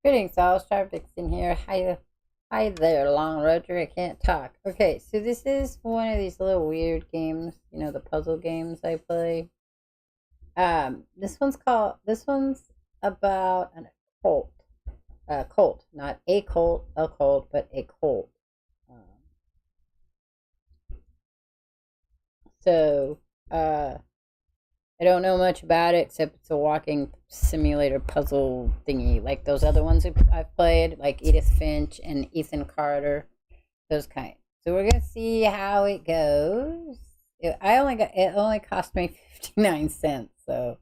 Greetings, all. Star Vixen here. Hi there, Long Roger. I can't talk. Okay, so this is one of these little weird games. You know, the puzzle games I play. This one's about an cult. Colt, not a cult, but a colt. Um, so, uh, I don't know much about it except it's a walking simulator puzzle thingy, like those other ones I've played, like Edith Finch and Ethan Carter, those kind. So we're gonna see how it goes. It only cost me 59 cents. So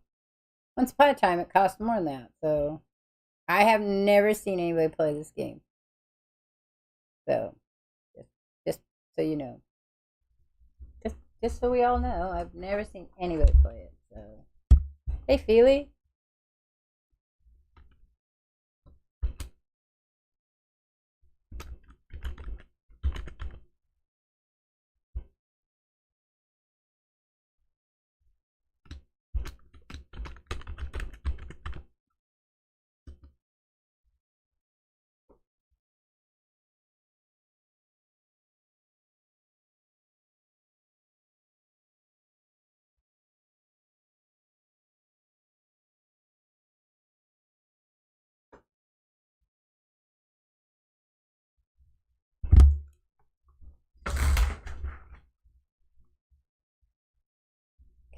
once upon a time, it cost more than that. So I have never seen anybody play this game. So just just so you know, just just so we all know, I've never seen anybody play it. So hey, Feely.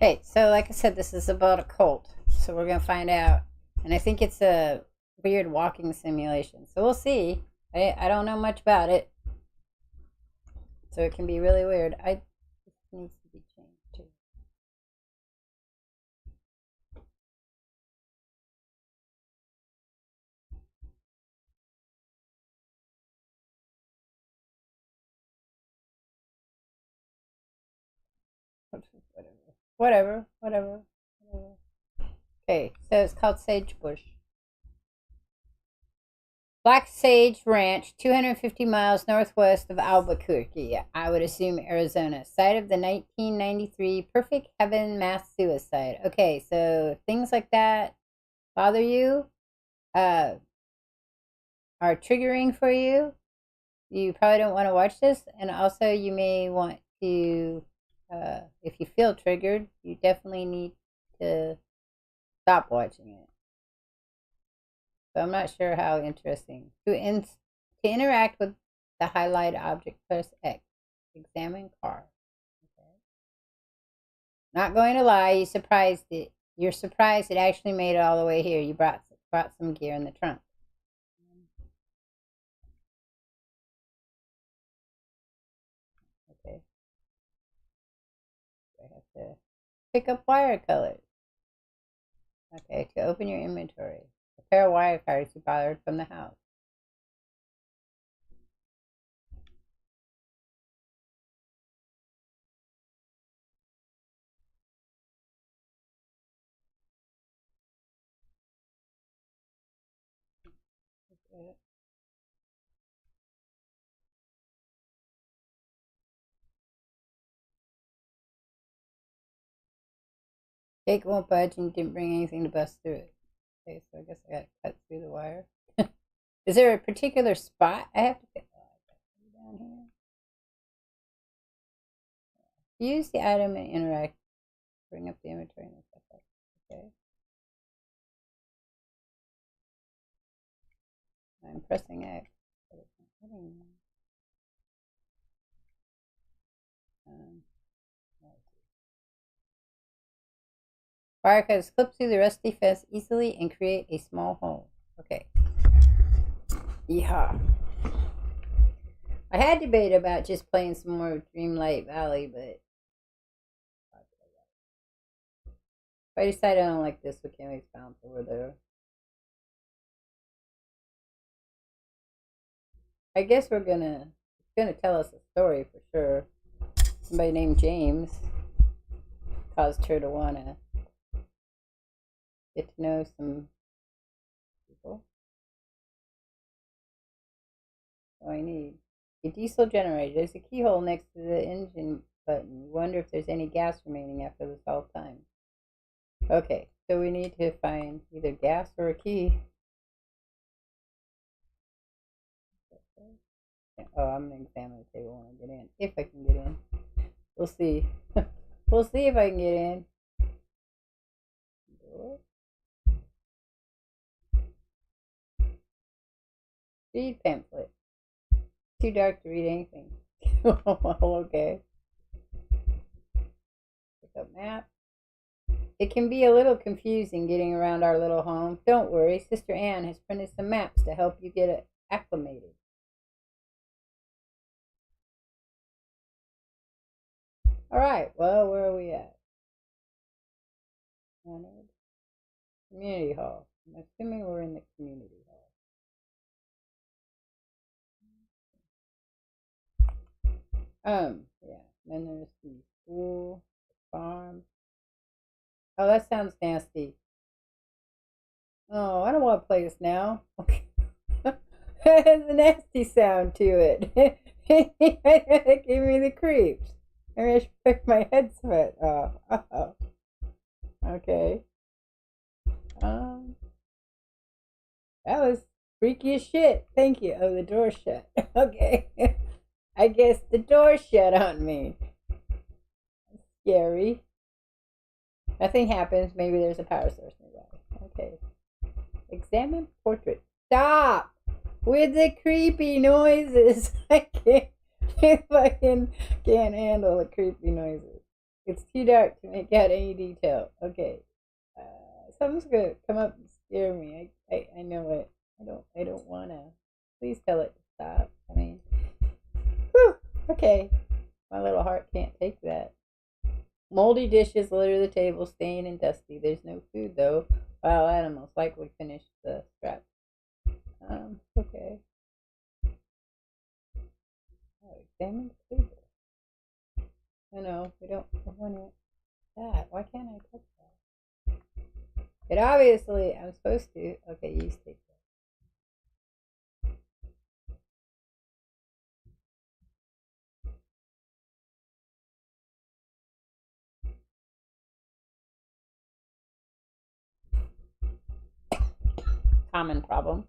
Okay, so like I said, this is about a cult. So we're gonna find out, and I think it's a weird walking simulation. So we'll see. I don't know much about it, so it can be really weird. This needs to be changed too. Whatever. Okay, so it's called Sagebrush. Black Sage Ranch, 250 miles northwest of Albuquerque, I would assume Arizona. Site of the 1993 Perfect Heaven mass suicide. Okay, so things like that bother you, uh, are triggering for you. You probably don't want to watch this, and also you may want to, if you feel triggered, you definitely need to stop watching it. So I'm not sure how interesting. To interact with the highlight object, press X. Examine car. Okay. Not going to lie, You're surprised it actually made it all the way here. You brought some gear in the trunk. Okay. I have to pick up wire colors. Okay, to open your inventory. A pair of wire cards you borrowed from the house. Okay. Cake won't budge and didn't bring anything to bust through it. Okay, so I guess I gotta cut through the wire. Is there a particular spot I have to get down here? Use the item and interact. Bring up the inventory and stuff like that. Okay. I'm pressing X, but it's not hitting me. Um, Fire cutters clip through the rusty fence easily and create a small hole. Okay. Yeah. I had debate about just playing some more of Dreamlight Valley, but if I decide I don't like this, we can always bounce over there. I guess it's gonna tell us a story for sure. Somebody named James caused her to wanna get to know some people. So I need a diesel generator. There's a keyhole next to the engine button. You wonder if there's any gas remaining after this whole time. Okay, so we need to find either gas or a key. Oh, I'm gonna examine the table when I get in. If I can get in. We'll see. We'll see if I can get in. Read pamphlet. Too dark to read anything. Well, okay. Pick up map. It can be a little confusing getting around our little home. Don't worry, Sister Anne has printed some maps to help you get it acclimated. All right, well, where are we at? Community hall. I'm assuming we're in the community hall. Yeah. Then there's the school, the farm. Oh, that sounds nasty. Oh, I don't want to play this now. Okay. It has a nasty sound to it. It gave me the creeps. Maybe I should pick my headset off. Uh-oh. Okay. Um, that was freaky as shit. Thank you. Oh, the door shut. Okay. I guess the door shut on me. Scary. Nothing happens. Maybe there's a power source nearby. Okay. Examine portrait. Stop with the creepy noises. I fucking can't handle the creepy noises. It's too dark to make out any detail. Okay. Something's gonna come up and scare me. I know it. I don't wanna. Please tell it to stop. I mean, whew, okay. My little heart can't take that. Moldy dishes litter the table, stained and dusty. There's no food though. Wild animals likely finished the scraps. Okay. Oh, examine the table. No, we don't want it. That. Why can't I touch that? It obviously, I'm supposed to. Okay, use take that. Common problem.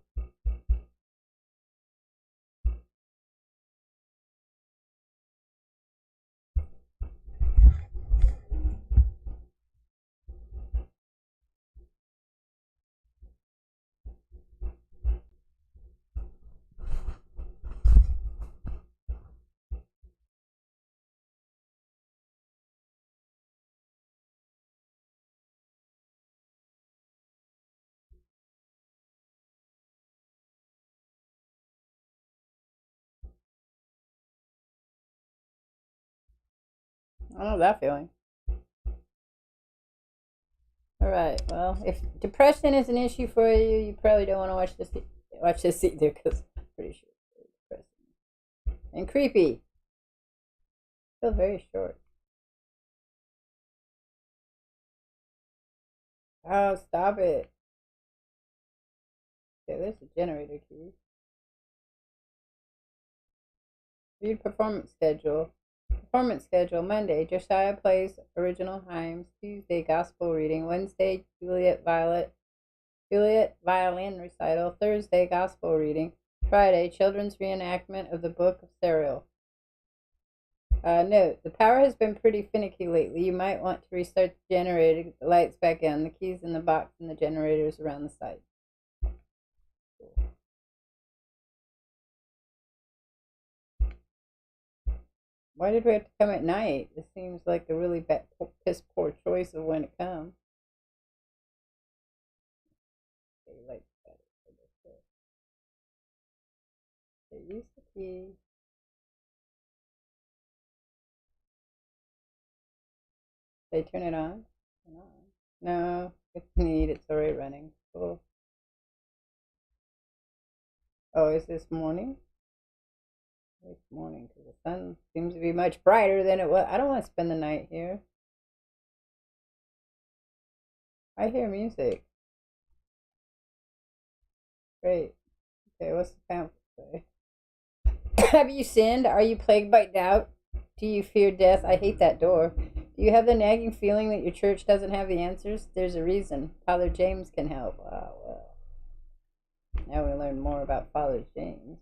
I don't know that feeling. All right. Well, if depression is an issue for you, you probably don't want to watch this either because I'm pretty sure it's very depressing and creepy. Still very short. Oh, stop it. Okay, there's a generator key. Read performance schedule. Performance schedule. Monday, Josiah plays original hymns. Tuesday, gospel reading. Wednesday, Juliet violin recital. Thursday, gospel reading. Friday, children's reenactment of the Book of Serial. Note, the power has been pretty finicky lately. You might want to restart the generator, get the lights back on, the keys in the box, and the generators around the site. Why did we have to come at night? This seems like a really bad, piss poor choice of when to come. Okay, lights better. Okay, use the key. They turn it on? Turn on. No, it's neat. It's already running. Cool. Oh, is this morning? It's morning because the sun seems to be much brighter than it was. I don't want to spend the night here. I hear music. Great. Okay, what's the pamphlet say? Have you sinned? Are you plagued by doubt? Do you fear death? I hate that door. Do you have the nagging feeling that your church doesn't have the answers? There's a reason. Father James can help. Oh, well. Now we learn more about Father James.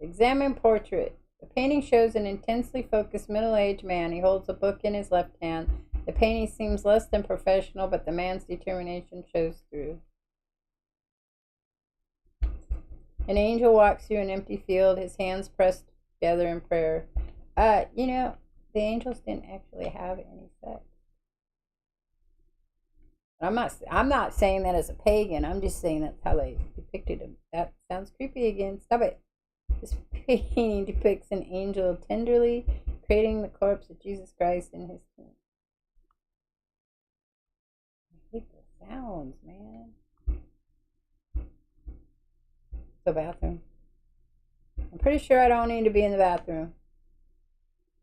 Examine portrait. The painting shows an intensely focused middle-aged man. He holds a book in his left hand. The painting seems less than professional, but the man's determination shows through. An angel walks through an empty field, his hands pressed together in prayer. You know, the angels didn't actually have any sex. I'm not saying that as a pagan. I'm just saying that's how they depicted him. That sounds creepy again. Stop it. This painting depicts an angel tenderly cradling the corpse of Jesus Christ in his tomb. I hate the sounds, man. The bathroom. I'm pretty sure I don't need to be in the bathroom.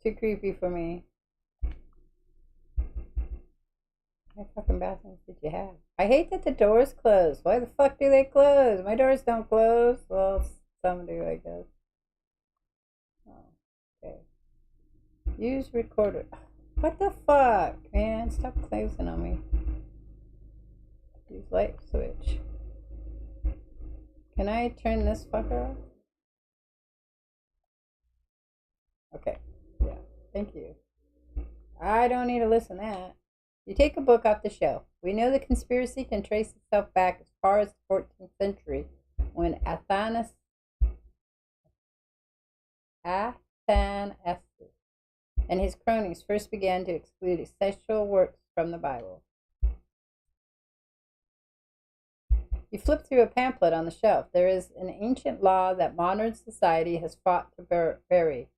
Too creepy for me. What fucking bathrooms did you have? I hate that the doors close. Why the fuck do they close? My doors don't close. Well, some do, I guess. Oh, okay. Use recorder. What the fuck, man? Stop closing on me. Use light switch. Can I turn this fucker off? Okay. Yeah. Thank you. I don't need to listen to that. You take a book off the shelf. We know the conspiracy can trace itself back as far as the 14th century, when Athanasius and his cronies first began to exclude sexual works from the Bible. You flip through a pamphlet on the shelf. There is an ancient law that modern society has fought to bury.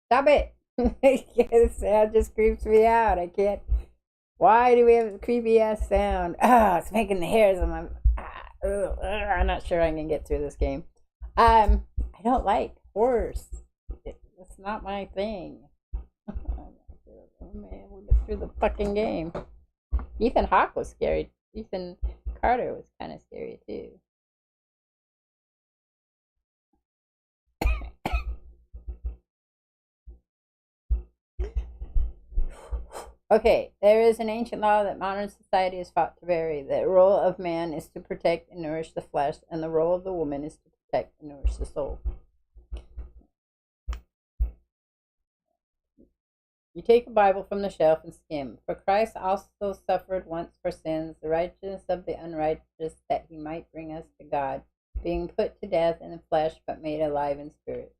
Stop it! The sound just creeps me out. I can't. Why do we have a creepy ass sound? It's making the hairs on my. I'm not sure I can get through this game. I don't like horrors. It's not my thing. Man, we'll get through the fucking game. Ethan Hawke was scary. Ethan Carter was kind of scary too. Okay, there is an ancient law that modern society has fought to bury. The role of man is to protect and nourish the flesh, and the role of the woman is to protect and nourish the soul. You take a Bible from the shelf and skim. For Christ also suffered once for sins, the righteousness of the unrighteous, that he might bring us to God, being put to death in the flesh, but made alive in spirit.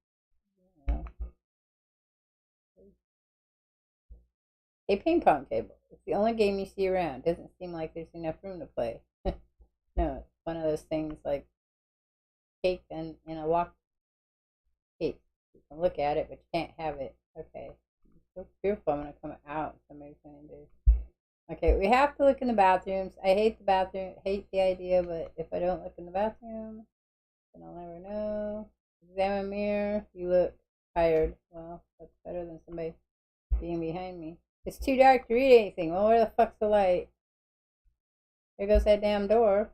A ping pong table. It's the only game you see around. Doesn't seem like there's enough room to play. No, it's one of those things like cake and in a locked case. You can look at it, but you can't have it. Okay. I'm so fearful I'm going to come out. Somebody's going to do. Okay, we have to look in the bathrooms. I hate the bathroom. Hate the idea, but if I don't look in the bathroom, then I'll never know. Examine mirror. You look tired. Well, that's better than somebody being behind me. It's too dark to read anything. Well, where the fuck's the light? There goes that damn door.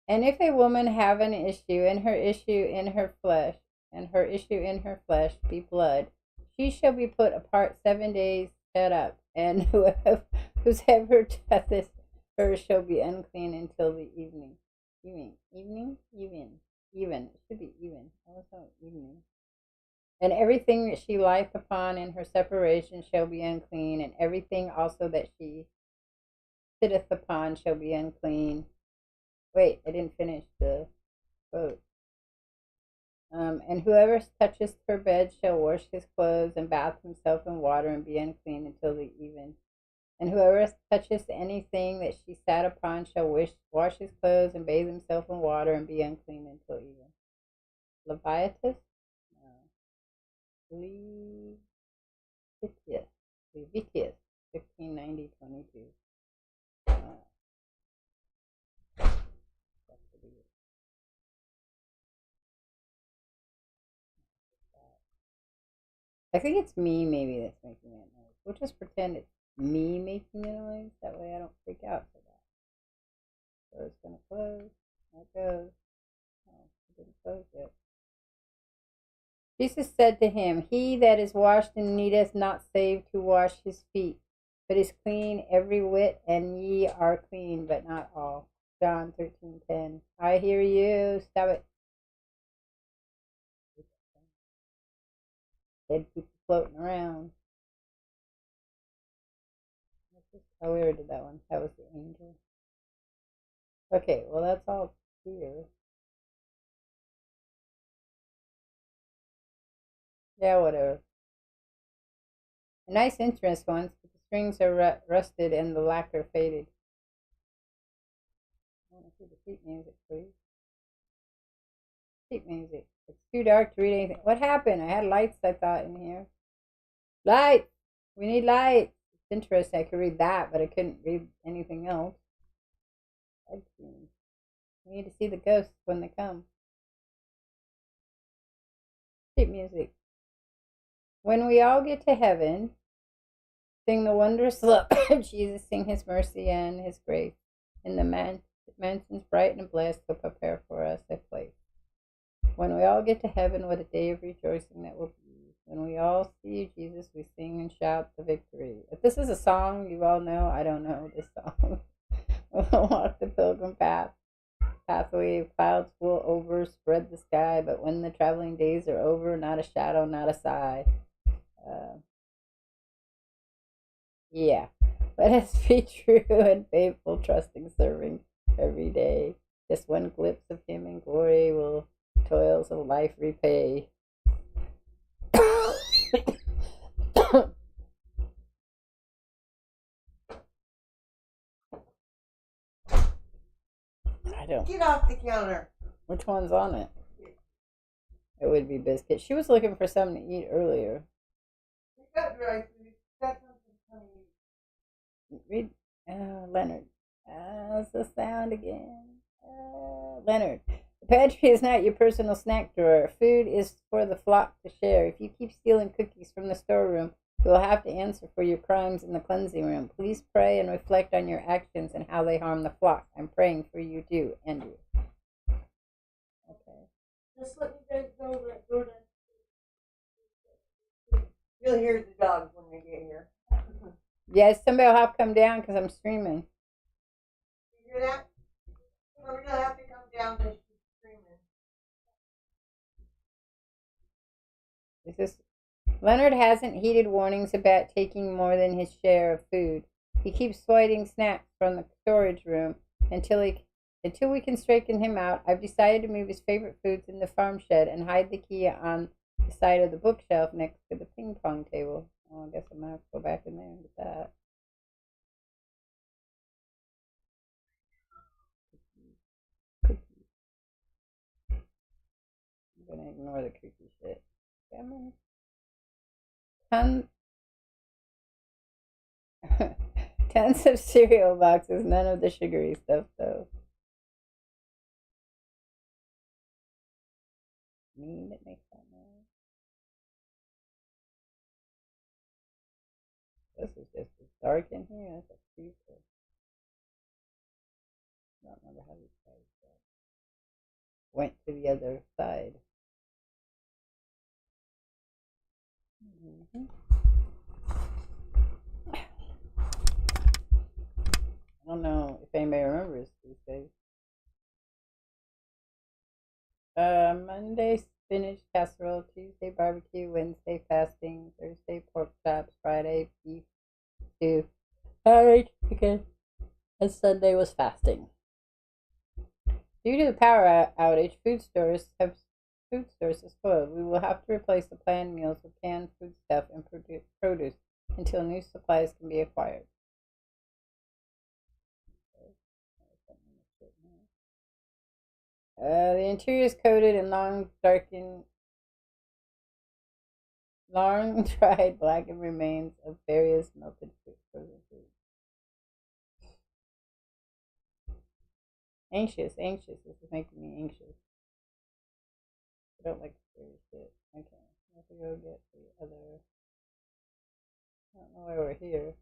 And if a woman have an issue, and her issue in her flesh, be blood, she shall be put apart 7 days, shut up, and whosoever toucheth her shall be unclean until the evening. Even. It should be even. I was on evening. And everything that she lieth upon in her separation shall be unclean, and everything also that she sitteth upon shall be unclean. Wait, I didn't finish the quote. And whoever toucheth her bed shall wash his clothes and bath himself in water and be unclean until the even. And whoever toucheth anything that she sat upon shall wash his clothes and bathe himself in water and be unclean until even. Leviticus? Leviticus 15:90-22. I think it's me maybe that's making that noise. We'll just pretend it's me making the noise. That way I don't freak out for that. So it's going to close. There it goes. Oh, it didn't close yet. Jesus said to him, He that is washed and needeth not save to wash his feet, but is clean every whit, and ye are clean, but not all. John 13:10. I hear you. Stop it. Dead people floating around. Oh, we already did that one. That was the angel. Okay, well, that's all here. Yeah, whatever. A nice interest once, but the strings are rusted and the lacquer faded. I want to see the sheet music, please. Sheet music. It's too dark to read anything. What happened? I had lights, I thought, in here. Light! We need light. It's interesting. I could read that, but I couldn't read anything else. We need to see the ghosts when they come. Sheet music. When we all get to heaven, sing the wondrous love of Jesus, sing his mercy and his grace. In the mansions bright and blessed, he'll prepare for us a place. When we all get to heaven, what a day of rejoicing that will be. When we all see you, Jesus, we sing and shout the victory. If this is a song you all know, I don't know this song. We'll walk the pilgrim pathway of clouds will overspread the sky, but when the traveling days are over, not a shadow, not a sigh. Yeah, let us be true and faithful, trusting, serving every day. Just one glimpse of him in glory will toils of life repay. I don't. Get off the counter. Which one's on it? It would be biscuit. She was looking for something to eat earlier. We got dry food. Got something funny. Read Leonard. That's the sound again. Leonard. The pantry is not your personal snack drawer. Food is for the flock to share. If you keep stealing cookies from the storeroom, you will have to answer for your crimes in the cleansing room. Please pray and reflect on your actions and how they harm the flock. I'm praying for you too, Andrew. Okay. Just let me guys know that door down. You'll hear the dogs when they get here. Yes, somebody will have to come down because I'm streaming. You hear that? Somebody will have to come down because she's screaming. Is this Leonard hasn't heeded warnings about taking more than his share of food. He keeps sliding snacks from the storage room until we can straighten him out. I've decided to move his favorite foods in the farm shed and hide the key on the side of the bookshelf next to the ping pong table. Oh, I guess I'm gonna have to go back in there and get that. Cookies. I'm gonna ignore the creepy shit. Come on. Tons of cereal boxes, none of the sugary stuff though. Me that makes that noise. This is just as dark in here. That's a creeper. I don't remember how these guys went to the other side. Mm-hmm. I don't know if anybody remembers these days. Monday spinach casserole, Tuesday barbecue, Wednesday fasting, Thursday pork chops, Friday beef stew, Saturday chicken, and Sunday was fasting. Due to the power outage, food stores have spoiled. We will have to replace the planned meals with canned foodstuff and produce until new supplies can be acquired. The interior is coated in long dried blackened remains of various melted frozen food. Anxious. This is making me anxious. I don't like scary shit. Okay, I have to go get the other. I don't know why we're here.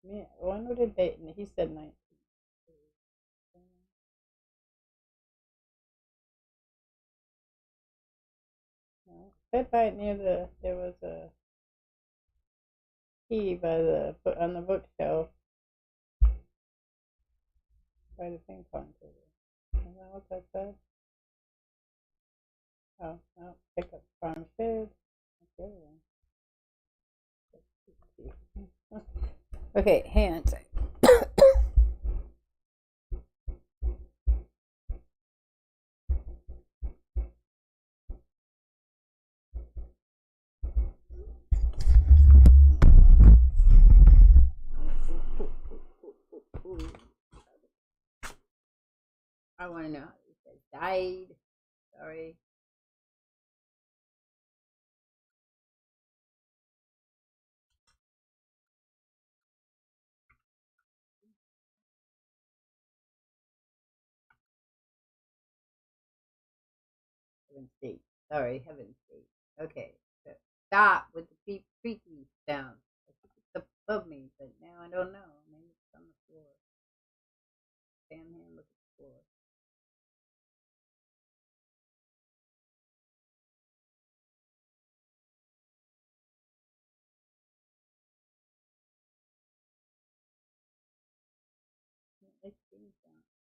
Man, when did they? He said 19. Said right near there was a key by on the bookshelf. Try the ping pong table. Is that what that said? Oh, no. Pick up farm food. Okay. Okay, hang on a sec. I want to know how these guys died. Sorry. Heaven State. Sorry, Heaven State. Okay, so stop with the creaky sound. I think it's up above me, but now I don't know. Maybe it's on the floor. Stand here and look at the floor.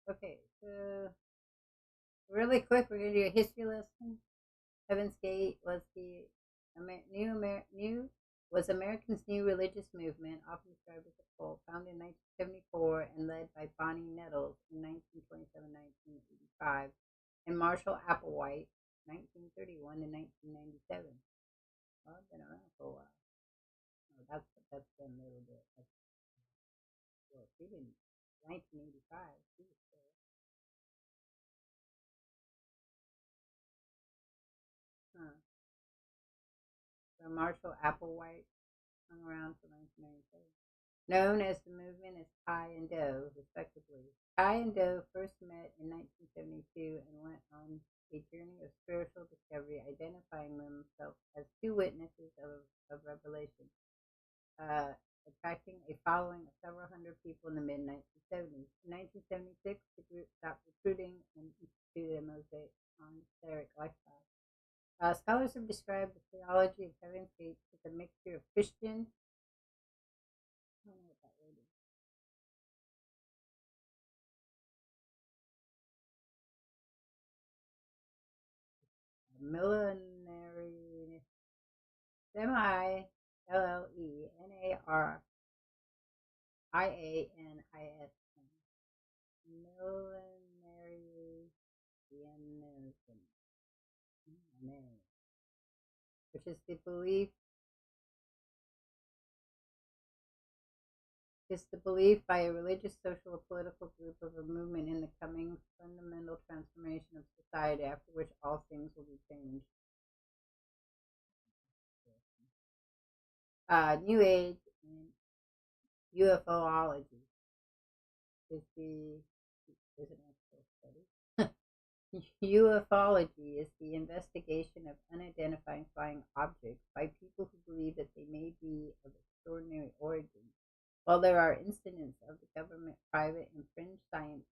Okay, so really quick, we're gonna do a history lesson. Heaven's Gate was the new was Americans' new religious movement, often described as a cult, founded in 1974 and led by Bonnie Nettles in 1927-1985, and Marshall Applewhite, 1931 to 1997. Well, I've been around for a while. Oh, that's been a little bit. Well, she didn't. 1985. She was still. Huh. So Marshall Applewhite hung around till 1997. Known as the movement as Ty and Doe, respectively. Ty and Doe first met in 1972 and went on a journey of spiritual discovery, identifying themselves as two witnesses of revelation, attracting a following of several hundred people in the mid 1970s. In 1976, the group stopped recruiting and instituted a mosaic lifestyle. Scholars have described the theology of Heaven's Gate as a mixture of Christian, I don't know what that word is, millenary, millenarianism, millenarianism, which is the belief by a religious, social, or political group of a movement in the coming fundamental transformation of society, after which all things will be changed. New Age and UFOlogy is the is an actual study. Ufology is the investigation of unidentified flying objects by people who believe that they may be of extraordinary origin. While there are incidents of the government, private, and fringe science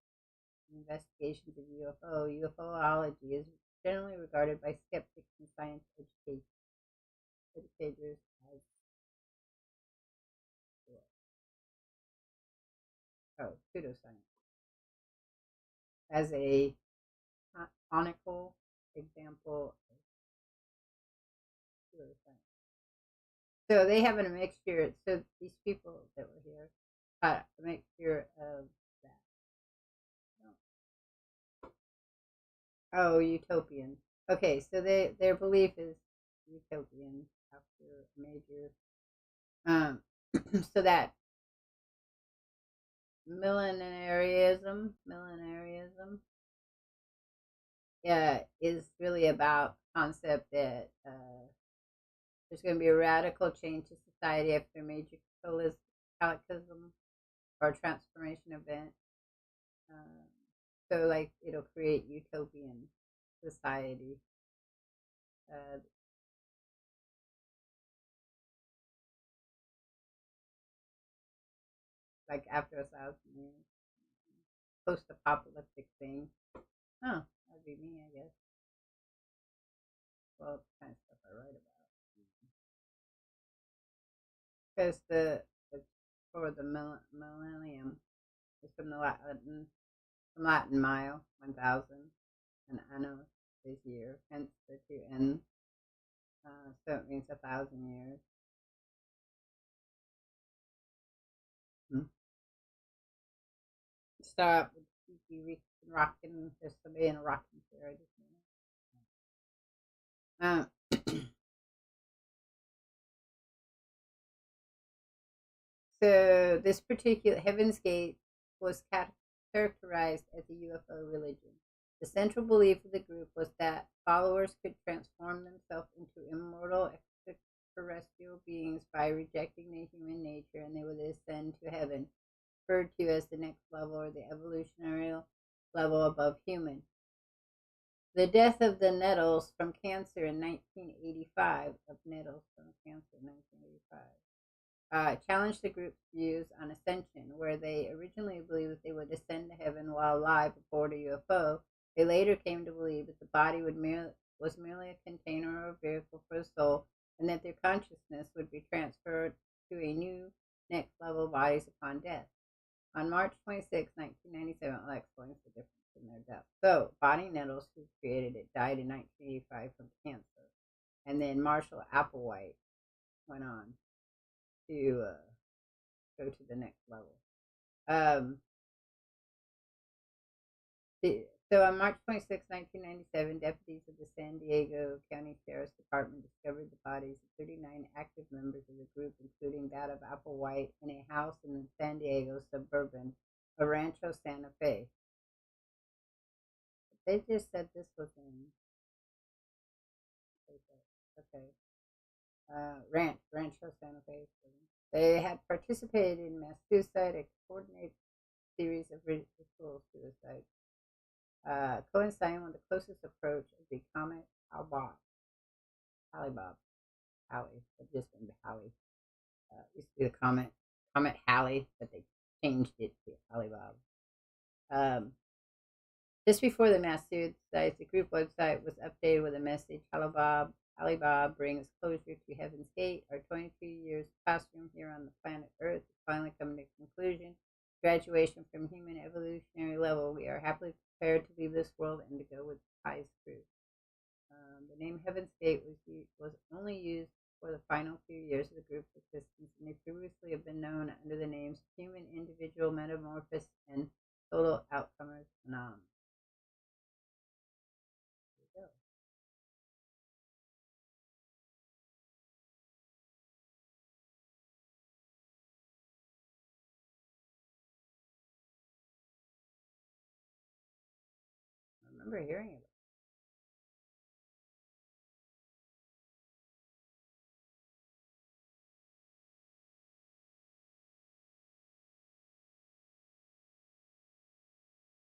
investigations of ufology is generally regarded by skeptics and science educators as pseudoscience, as a canonical example of pseudoscience. So they have a mixture. So these people that were here had a mixture of that. Oh, utopian. Okay, so their belief is utopian after a major. Um, so that millenarism, is really about concept that there's going to be a radical change to society after a major cataclysm or transformation event. Um, so, like, it'll create utopian society. Uh, like after 1,000 years, post-apocalyptic thing. Oh, that'd be me, I guess. Well, it's the kind of stuff I write about. Because the for the millennium is from the Latin from Latin mile, 1,000, and anno is year, hence the two N's. So it means 1,000 years. Hmm. Start with Kiki rocking. There's somebody in a rocking chair. I just know. So this particular Heaven's Gate was characterized as a UFO religion. The central belief of the group was that followers could transform themselves into immortal extraterrestrial beings by rejecting their human nature, and they would ascend to heaven, referred to as the next level or the evolutionary level above human. The death of the Nettles from cancer in 1985, of Nettles from cancer in 1985, challenged the group's views on ascension, where they originally believed that they would ascend to heaven while alive aboard a UFO. They later came to believe that the body was merely a container or a vehicle for the soul, and that their consciousness would be transferred to a new next level bodies upon death. On March 26, 1997, that explains the difference in their death. So, Bonnie Nettles, who created it, died in 1985 from cancer. And then Marshall Applewhite went on to go to the next level. Um, so on March 26, 1997, deputies of the San Diego County Sheriff's Department discovered the bodies of 39 active members of the group, including that of Applewhite, in a house in the San Diego suburban of Rancho Santa Fe. They just said this was in. Okay. Rancho Santa Fe. They had participated in mass suicide, a coordinated series of ritual suicides, coinciding with the closest approach of the comet Halley-Bob. Halley, it just been Halley. Used to be the Comet Halley, but they changed it to Halley-Bob. Just before the mass suicides, the group website was updated with a message: Halley-Bob brings closure to Heaven's Gate. Our 22 years classroom here on the planet Earth is finally coming to conclusion. Graduation from human evolutionary level. We are happily prepared to leave this world and to go with the highest truth. The name Heaven's Gate was only used for the final few years of the group's existence, and they previously have been known under the names Human Individual Metamorphosis and Total Outcomers Anonymous. There you go. I remember hearing it.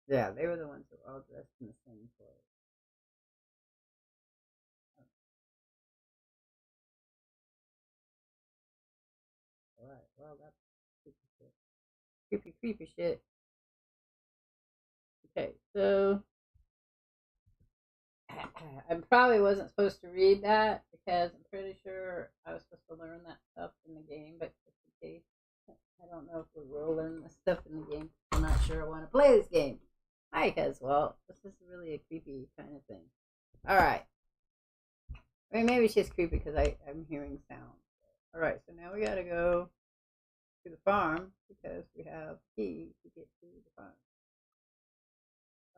Yeah, they were the ones that were all dressed in the same clothes. All right, well, that's creepy shit. Creepy shit. Okay, so I probably wasn't supposed to read that because I'm pretty sure I was supposed to learn that stuff in the game, but just in case, I don't know if we will learn this stuff in the game. I'm not sure I want to play this game. I as well. This is really a creepy kind of thing. All right. I mean, maybe it's just creepy because I'm hearing sound. All right, so now we got to go to the farm because we have a key to get to the farm.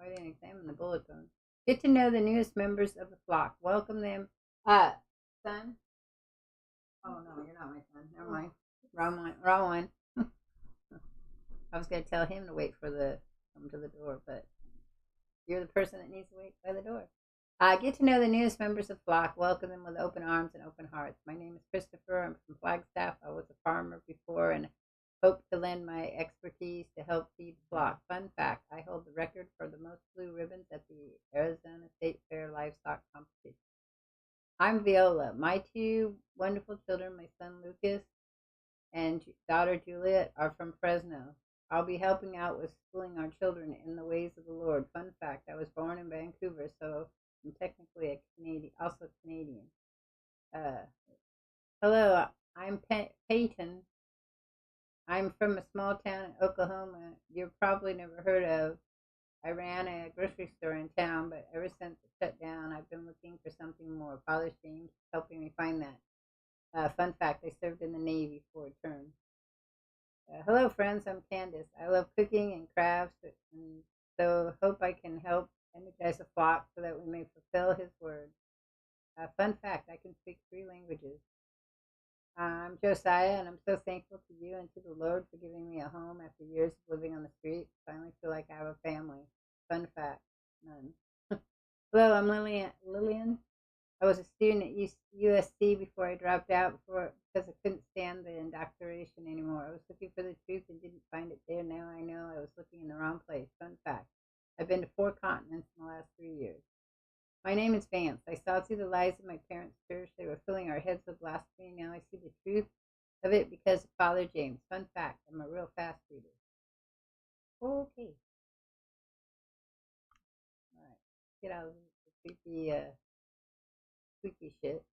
I didn't examine the bulletin. Get to know the newest members of the flock. Welcome them. Son? Oh, no, you're not my son. Never mind. Wrong one. I was going to tell him to wait for the come to the door, but you're the person that needs to wait by the door. Get to know the newest members of flock. Welcome them with open arms and open hearts. My name is Christopher. I'm from Flagstaff. I was a farmer before and hope to lend my expertise to help feed the flock. Fun fact, I hold the record for the most blue ribbons at the Arizona State Fair livestock competition. I'm Viola. My two wonderful children, my son Lucas and daughter Juliet, are from Fresno. I'll be helping out with schooling our children in the ways of the Lord. Fun fact, I was born in Vancouver, so I'm technically a Canadian, also Canadian. Uh, Hello, I'm Peyton. I'm from a small town in Oklahoma you've probably never heard of. I ran a grocery store in town, but ever since it shut down, I've been looking for something more. Father James helping me find that. Fun fact, I served in the Navy for a term. Hello, friends. I'm Candace. I love cooking and crafts, and so hope I can help energize a flock so that we may fulfill His word. Fun fact, I can speak 3 languages. I'm Josiah, and I'm so thankful to you and to the Lord for giving me a home after years of living on the street. Finally feel like I have a family. Fun fact, none. Hello, I'm Lillian. I was a student at USC before I dropped out because I couldn't stand the indoctrination anymore. I was looking for the truth and didn't find it there. Now I know I was looking in the wrong place. Fun fact, I've been to 4 continents in the last 3 years. My name is Vance. I saw through the lies of my parents' church. They were filling our heads with blasphemy. Now I see the truth of it because of Father James. Fun fact, I'm a real fast reader. Okay. All right. Get out of the creepy shit.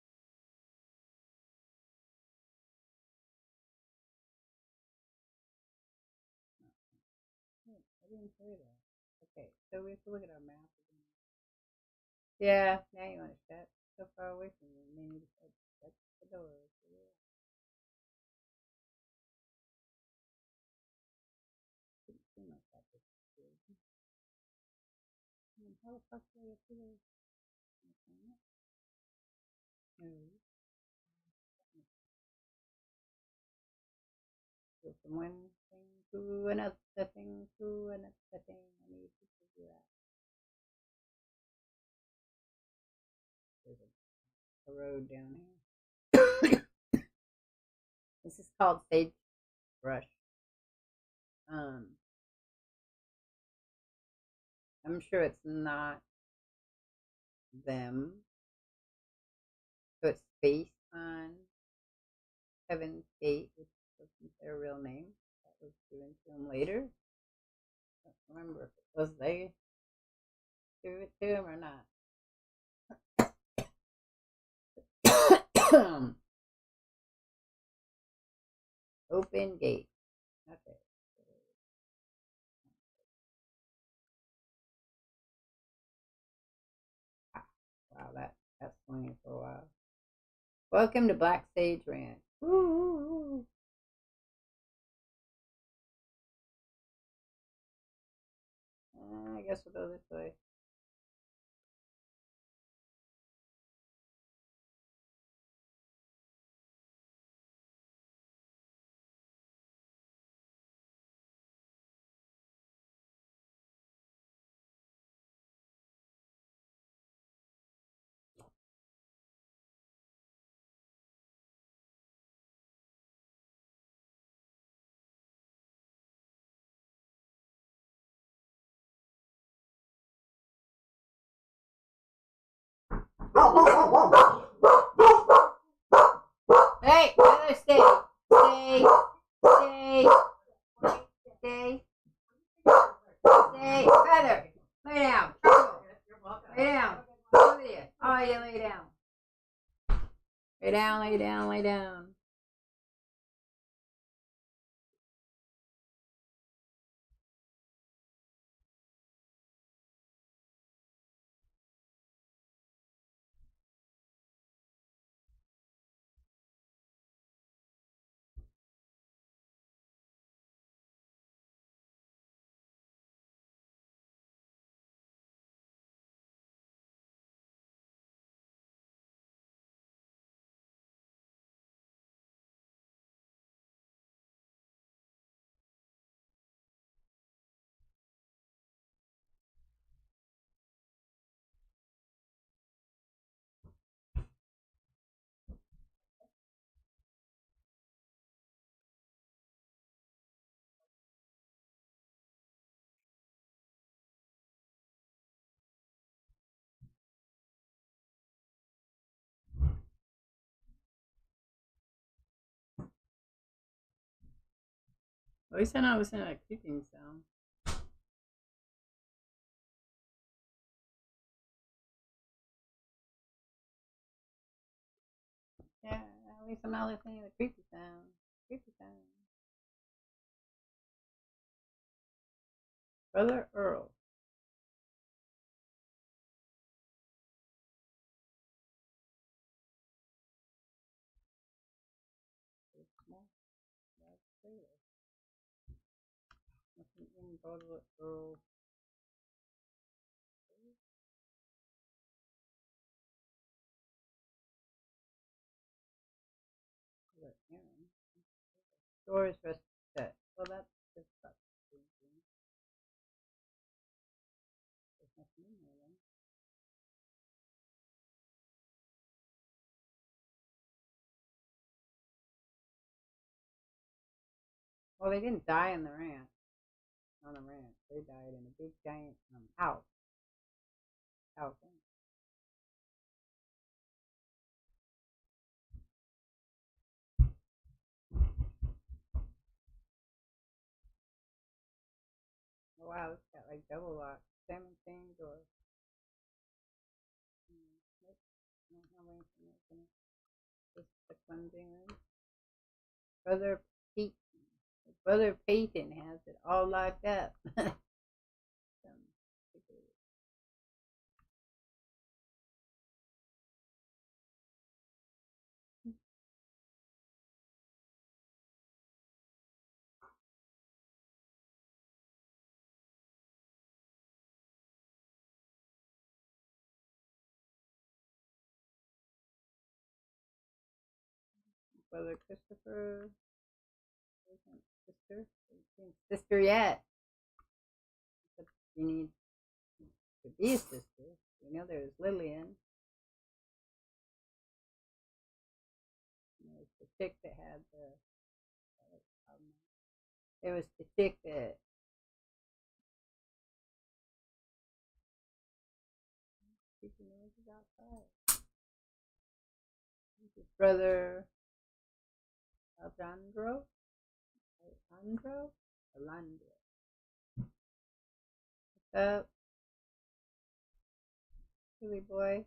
I didn't say that. Okay, so we have to look at our map again. Yeah, now you want to shut so far away from you. And then you decide to shut the door. So yeah, didn't seem like that was good. How the fuck do I get to this? No. Go from one thing to another thing to another thing. I need to figure out. There's a road down here. This is called Sagebrush. Um, I'm sure it's not them. So it's based on Heaven's Gate, which wasn't their real name. That was given to them later. I don't remember if it was they gave it to him or not. Open gate. Okay. Wow, that's swinging for a while. Welcome to Black Sage Ranch. Woo! I guess we'll go this way. Hey, Heather, stay. Stay. Stay. Stay. Stay. Heather, lay down. Lay down. Over here. Oh, you lay down. Lay down, lay down, lay down. At least I know I was in a creeping sound. Yeah, at least I'm not listening to the creepy sound. Creepy sound. Brother Earl. trailer. Nothing in bottle Earl. Aaron. Doors rest set. Well, that's just about the same thing. There's nothing in there then. Well, they didn't die in the ranch. On the ranch, they died in a big giant house. House. Oh, wow, it's got like double lock. Salmon chain door. Nope. I don't have anything else in it. Just the cleansing room. Brother Pete. Brother Peyton has it all locked up. Brother Christopher. Sister. Sister yet. But you need to be a sister. You know there's Lillian. And there's the chick that had the. There was the chick that. Keeping noises outside. His brother Alejandro. Alejandro. What's up, Billy boy?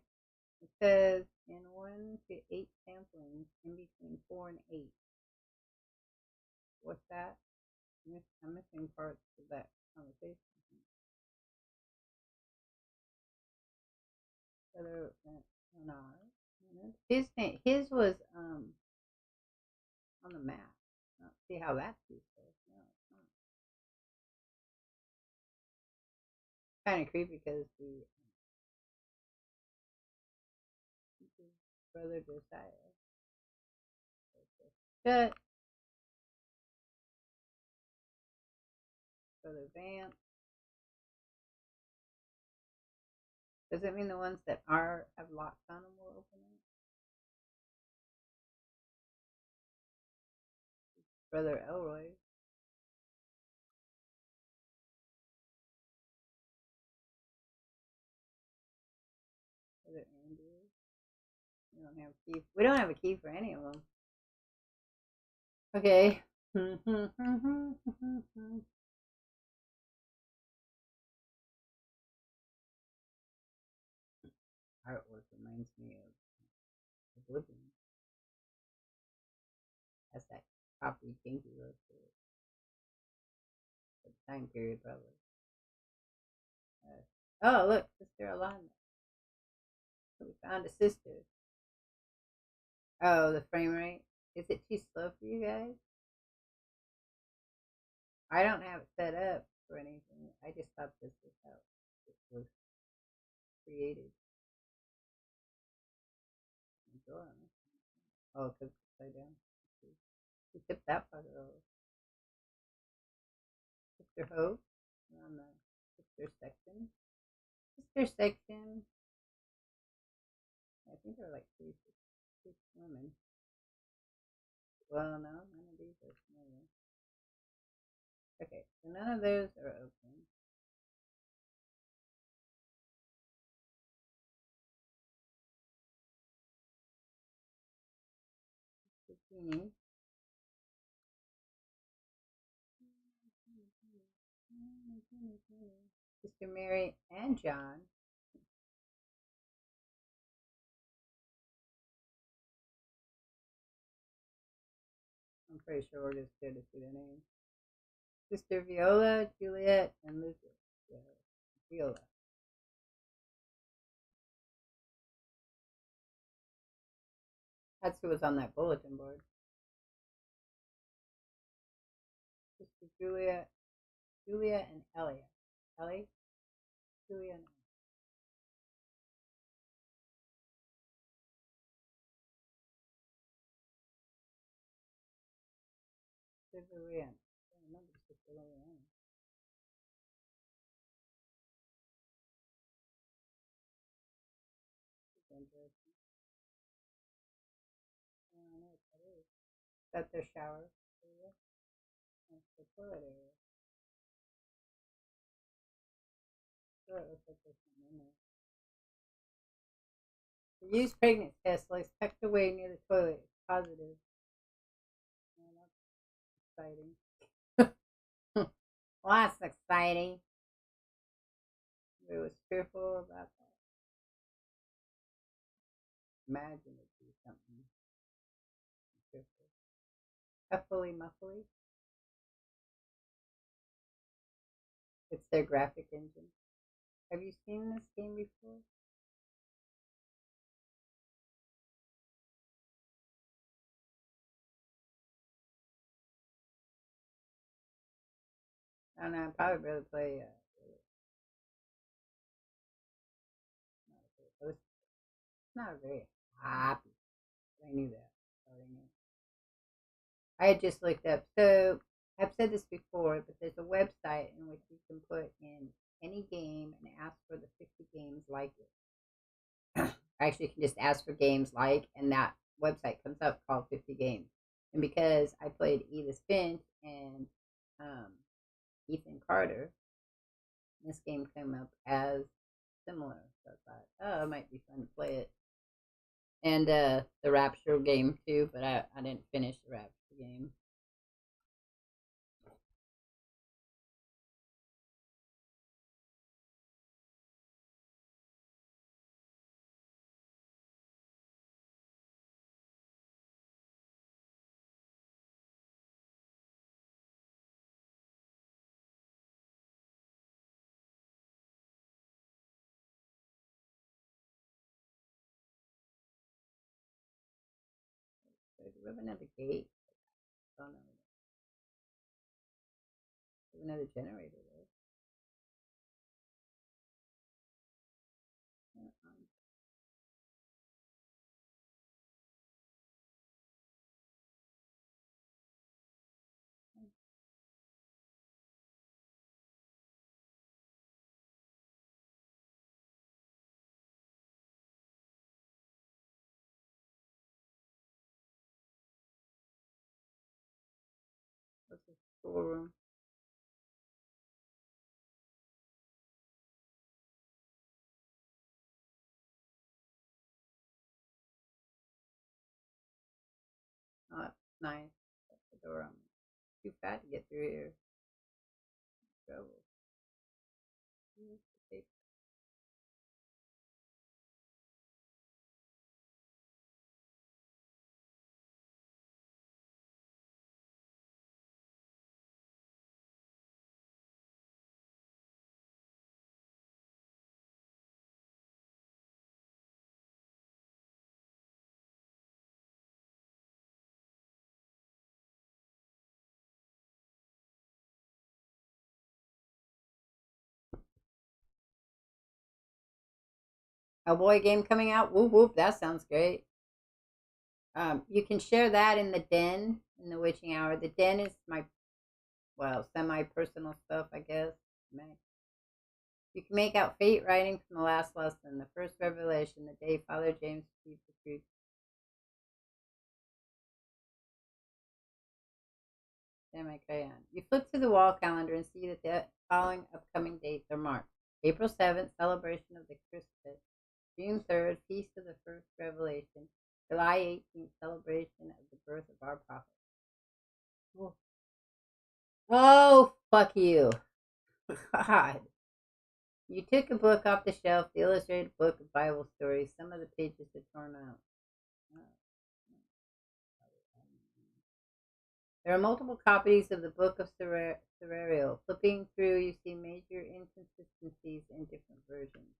It says in 1 to 8 samplings, in between 4 and 8. What's that? I'm missing parts of that conversation. Whether or not his was on the map. I don't see how that's useful. No, it's not. Kind of creepy because the brother Josiah. Shut. Brother Vance. Does it mean the ones that have locks on them will open it? Brother Elroy. Brother Andrew. We don't have a key for any of them. Okay. Artwork reminds me of Oblivion. That's that copy kinky look to it. The time period, probably. Oh, look, Sister Alana. We found a sister. Oh, the frame rate. Is it too slow for you guys? I don't have it set up for anything. I just thought this was how it was created. Oh, because it's upside down. We tipped that part over. Sister Hope. We're on the sister section. Sister section. I think there are like six women. Well, no, none of these are familiar. Okay, so none of those are open. Bikini. Sister Mary and John. I'm pretty sure we're just here to see their names. Sister Viola, Juliet, and Lucas. Yeah, Viola. That's who was on that bulletin board. Julia, Julia and Elliot. Ellie, Julia and Civilian. I don't remember Civilian. It's interesting. I don't know what that is. That's their shower area. That's the toilet area. Oh, it looks like there's something in there. The used pregnancy test lies tucked away near the toilet. It's positive. Oh, that's exciting. Well, that's exciting. It was fearful about that. Imagine it'd be something fearful. Huffily muffly. It's their graphic engine. Have you seen this game before? I don't know. I'd probably rather play. It's not very happy. I knew that. I had just looked up. So I've said this before, but there's a website in which you can put in any game and ask for the 50 games like it. Actually, you can just ask for games like, and that website comes up called 50 games. And because I played Edith Finch and um, Ethan Carter, this game came up as similar. So I thought, oh, it might be fun to play it. And the Rapture game too, but I didn't finish the Rapture game. So do we have another gate? Oh no, we have another generator there. What's this storeroom? Oh, that's nice. That's the door. I'm too fat to get through here. Trouble. Hellboy game coming out. Whoop whoop. That sounds great. You can share that in the den in the Witching Hour. The den is my semi personal stuff, I guess. You can make out fate writing from the last lesson, the first revelation, the day Father James received the truth. Semi crayon. You flip through the wall calendar and see that the following upcoming dates are marked: April 7th, celebration of the Christus; June 3rd, feast of the first revelation; July 18th, celebration of the birth of our prophet. Oh, oh fuck you. God. You took a book off the shelf, the illustrated book of Bible stories. Some of the pages are torn out. There are multiple copies of the Book of Serario. Flipping through, you see major inconsistencies in different versions.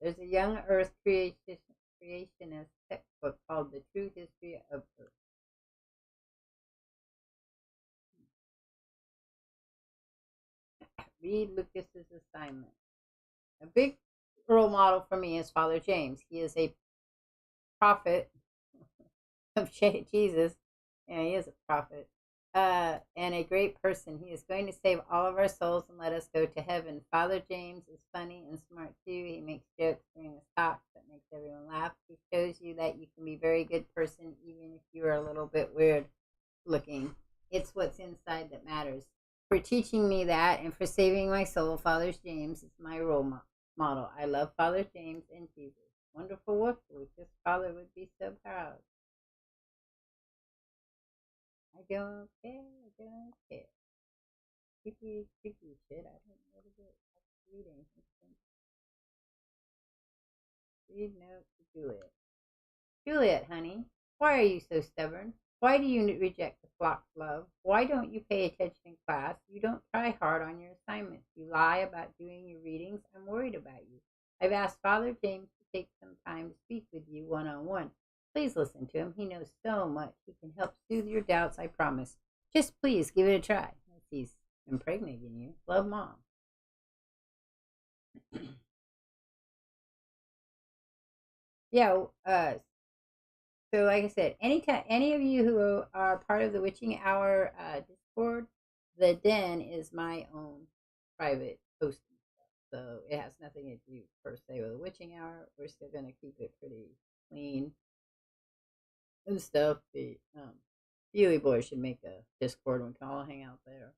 There's a young Earth creationist textbook called The True History of Earth. Read Lucas's assignment. A big role model for me is Father James. He is a prophet of Jesus. Yeah, he is a prophet. And a great person. He is going to save all of our souls and let us go to heaven. Father James is funny and smart too. He makes jokes during his talks that makes everyone laugh. He shows you that you can be a very good person even if you are a little bit weird looking. It's what's inside that matters. For teaching me that and for saving my soul, Father James is my model. I love Father James and Jesus. Wonderful work, Lucas. Father would be so proud. I don't care. I don't care. Creepy, creepy shit. I don't know what it is. I'm reading. Read note to Juliet. Juliet, honey, why are you so stubborn? Why do you reject the flock's love? Why don't you pay attention in class? You don't try hard on your assignments. You lie about doing your readings. I'm worried about you. I've asked Father James to take some time to speak with you one on one. Please listen to him. He knows so much. He can help soothe your doubts, I promise. Just please give it a try. He's impregnating you. Love, Mom. Yeah, so, like I said, anytime any of you who are part of the Witching Hour Discord, the Den is my own private posting stuff. So it has nothing to do per se with the Witching Hour. We're still gonna keep it pretty clean and stuff. The Healy Boy should make a Discord and we can all hang out there.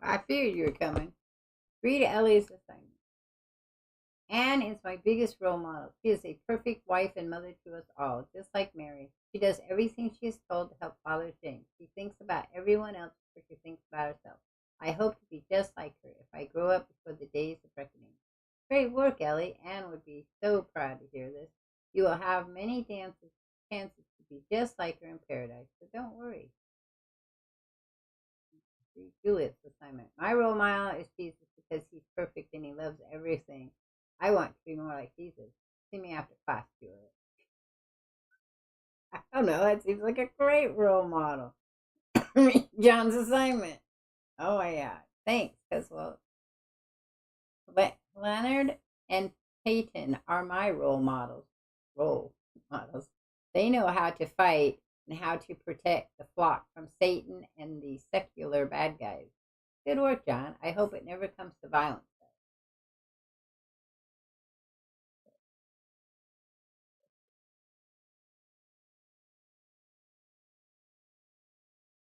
I figured you were coming. Read Ellie's assignment. Anne is my biggest role model. She is a perfect wife and mother to us all, just like Mary. She does everything she is told to help Father James. She thinks about everyone else before she thinks about herself. I hope to be just like her if I grow up before the days of reckoning. Great work, Ellie. Anne would be so proud to hear this. You will have many chances to be just like her in paradise, so don't worry. Juliet's assignment. My role model is Jesus because he's perfect and he loves everything. I want to be more like Jesus. See me after class, Juliet. I don't know. That seems like a great role model. John's assignment. Oh yeah. Thanks, because well, Leonard and Peyton are my role models. Role models. They know how to fight and how to protect the flock from Satan and the secular bad guys. Good work, John. I hope it never comes to violence.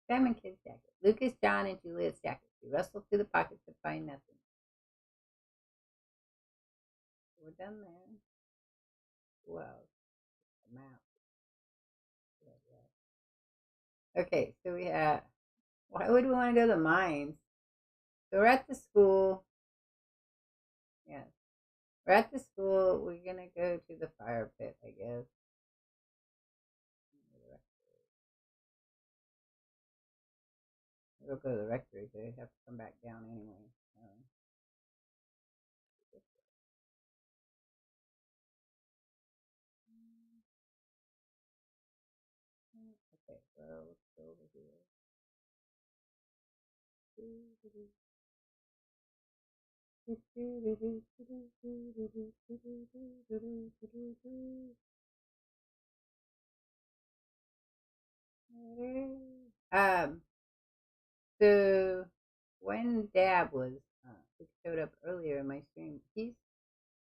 Grandma Kid's jacket. Lucas, John, and Juliet's jacket. She rustled through the pockets to find nothing. We're done there. Well, the map. Okay, so we have. Why would we want to go to the mines? So we're at the school. Yes, we're at the school. We're gonna go to the fire pit, I guess. We'll go to the rectory. So they have to come back down anyway. Okay, well, let's go over here. Um, so when Dab was showed up earlier in my stream, he's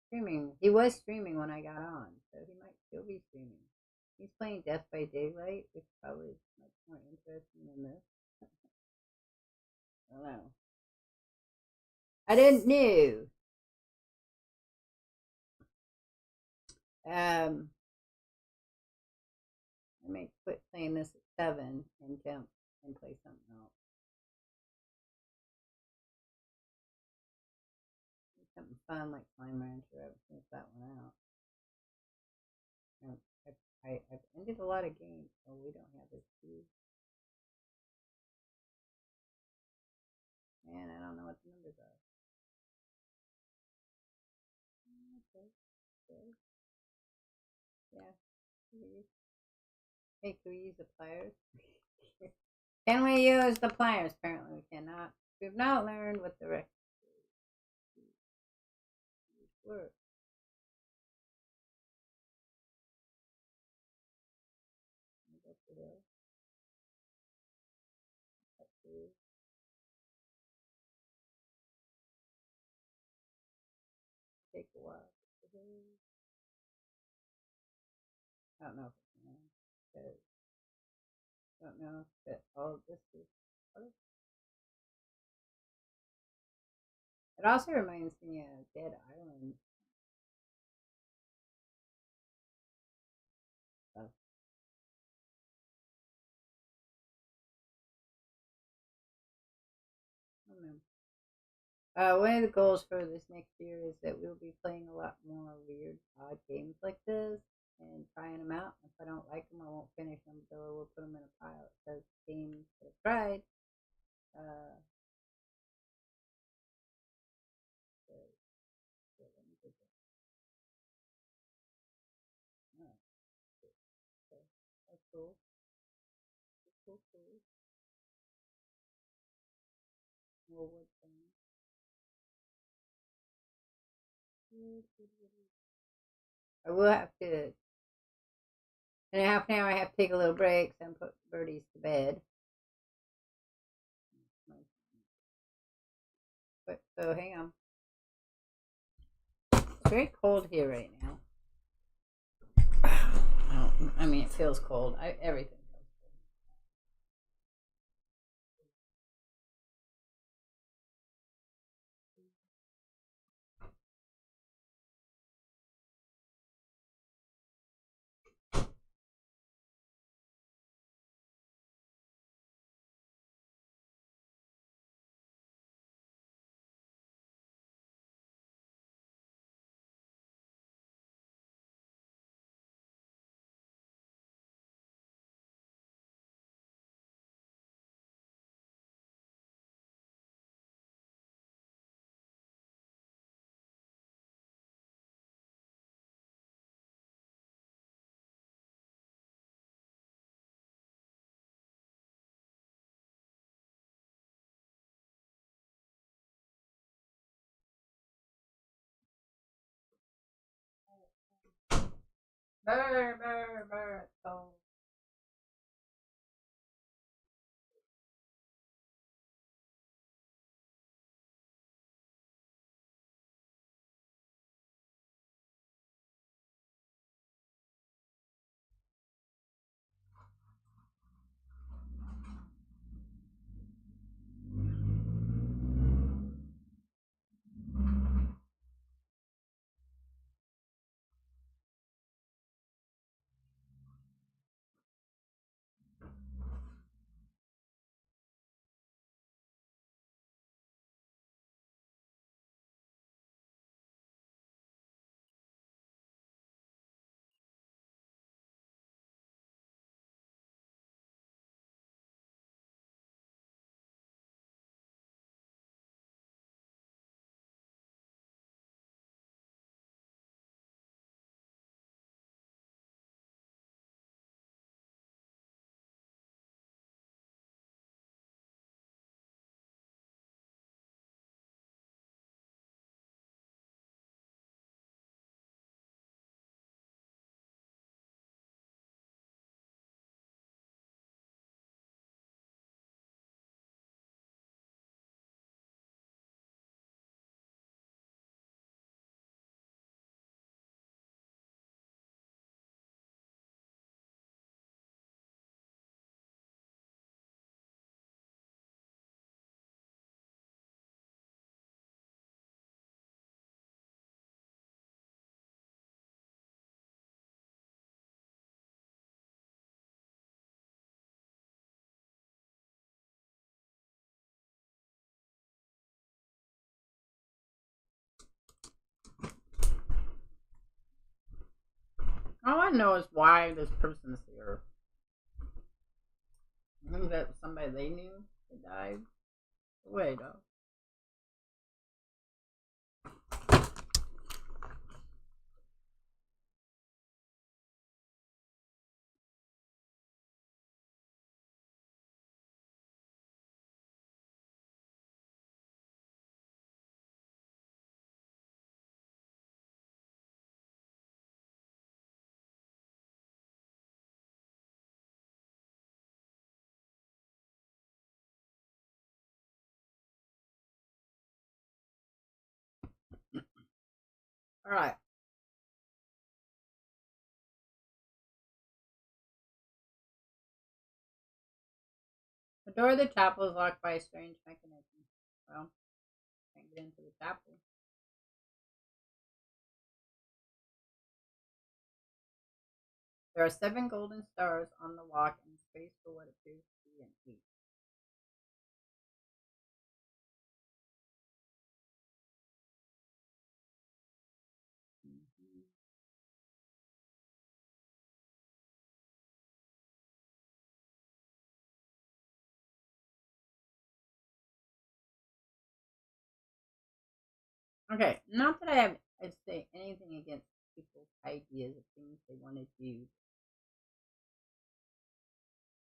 streaming. He was streaming when I got on, so he might still be streaming. He's playing Death by Daylight, which probably is much more interesting than this. I don't know. I didn't know. I may quit playing this at 7 and jump and play something else. Something fun like Slime Rancher. I haven't finished that one out. I've ended a lot of games, so we don't have this key. And I don't know what the numbers are. Okay, good. Yeah. Hey, can we use the pliers? Can we use the pliers? Apparently we cannot. We've not learned what the rest work. Take a while. I don't know if it's because I don't know that all of this is. It also reminds me of Dead Island stuff. I don't know. One of the goals for this next year is that we'll be playing a lot more weird, odd games like this and trying them out. If I don't like them, I won't finish them, so we'll put them in a pile. Because games that I've tried, uh, so, let me take it. Oh, okay. That's cool. Cool, cool. More wood thing. I will have to, in a half an hour, I have to take a little break and put birdies to bed. But so hang on. It's very cold here right now. I mean, it feels cold. Everything feels cold. Brr, brr, brr, it's cold. All I know is why this person's here. I think that was somebody they knew that died. Wait, though. All right. The door of the chapel is locked by a strange mechanism. Well, can't get into the chapel. There are 7 golden stars on the lock and space for what appears to be an 8. Mhm. Okay, not that I'd say anything against people's ideas of things they want to do.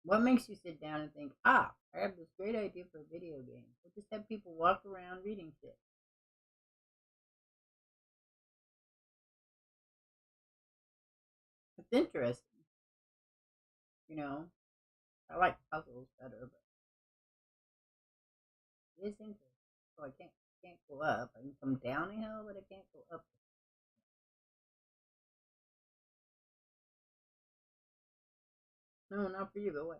What makes you sit down and think, I have this great idea for a video game? We'll just have people walk around reading shit. It's interesting, you know. I like puzzles better, but it is interesting. So I can't go up. I can come down a hill, but I can't go up. No, not for you. Go away.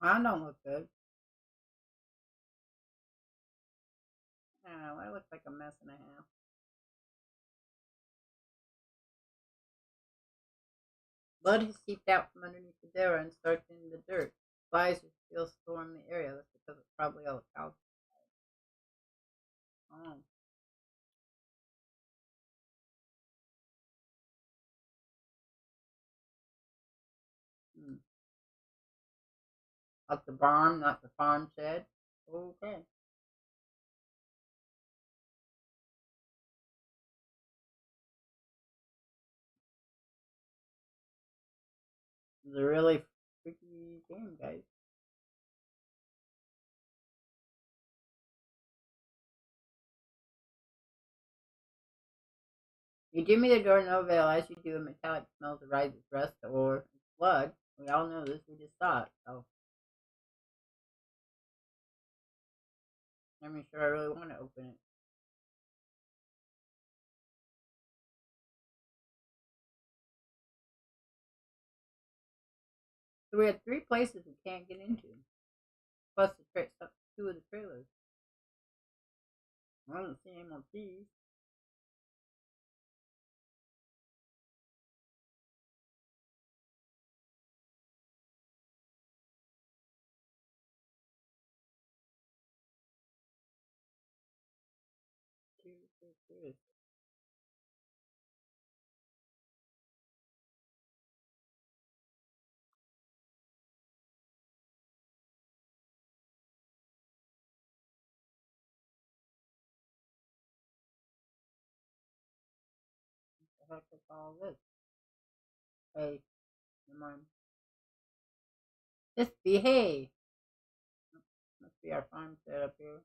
I don't look good. I look like a mess and a half. Blood has seeped out from underneath the door and started in the dirt. Flies are still swarming the area. That's because it's probably all the cows. Oh. Hmm. Up the barn, not the farm shed. Okay. It's a really freaky game, guys. You give me the door no avail as you do, a metallic smells arises, rust or blood. We all know this, we just saw it. So I'm sure I really want to open it. So we have 3 places we can't get into. Plus the stuff 2 of the trailers. I don't see any more keys. Two. What the heck is all this? Hey, never mind. Just behave. Must be our farm set up here.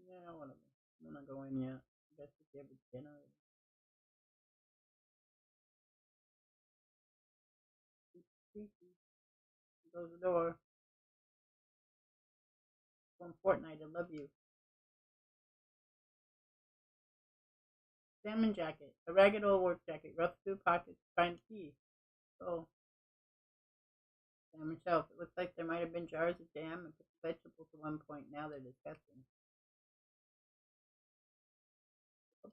Yeah, whatever. I'm not going yet. I guess if you have a dinner. Close the door. From Fortnite, I love you. Salmon jacket. A ragged old work jacket. Rough through pockets. Find key. Oh, salmon shelf. It looks like there might have been jars of jam and picked vegetables at one point. Now they're disgusting.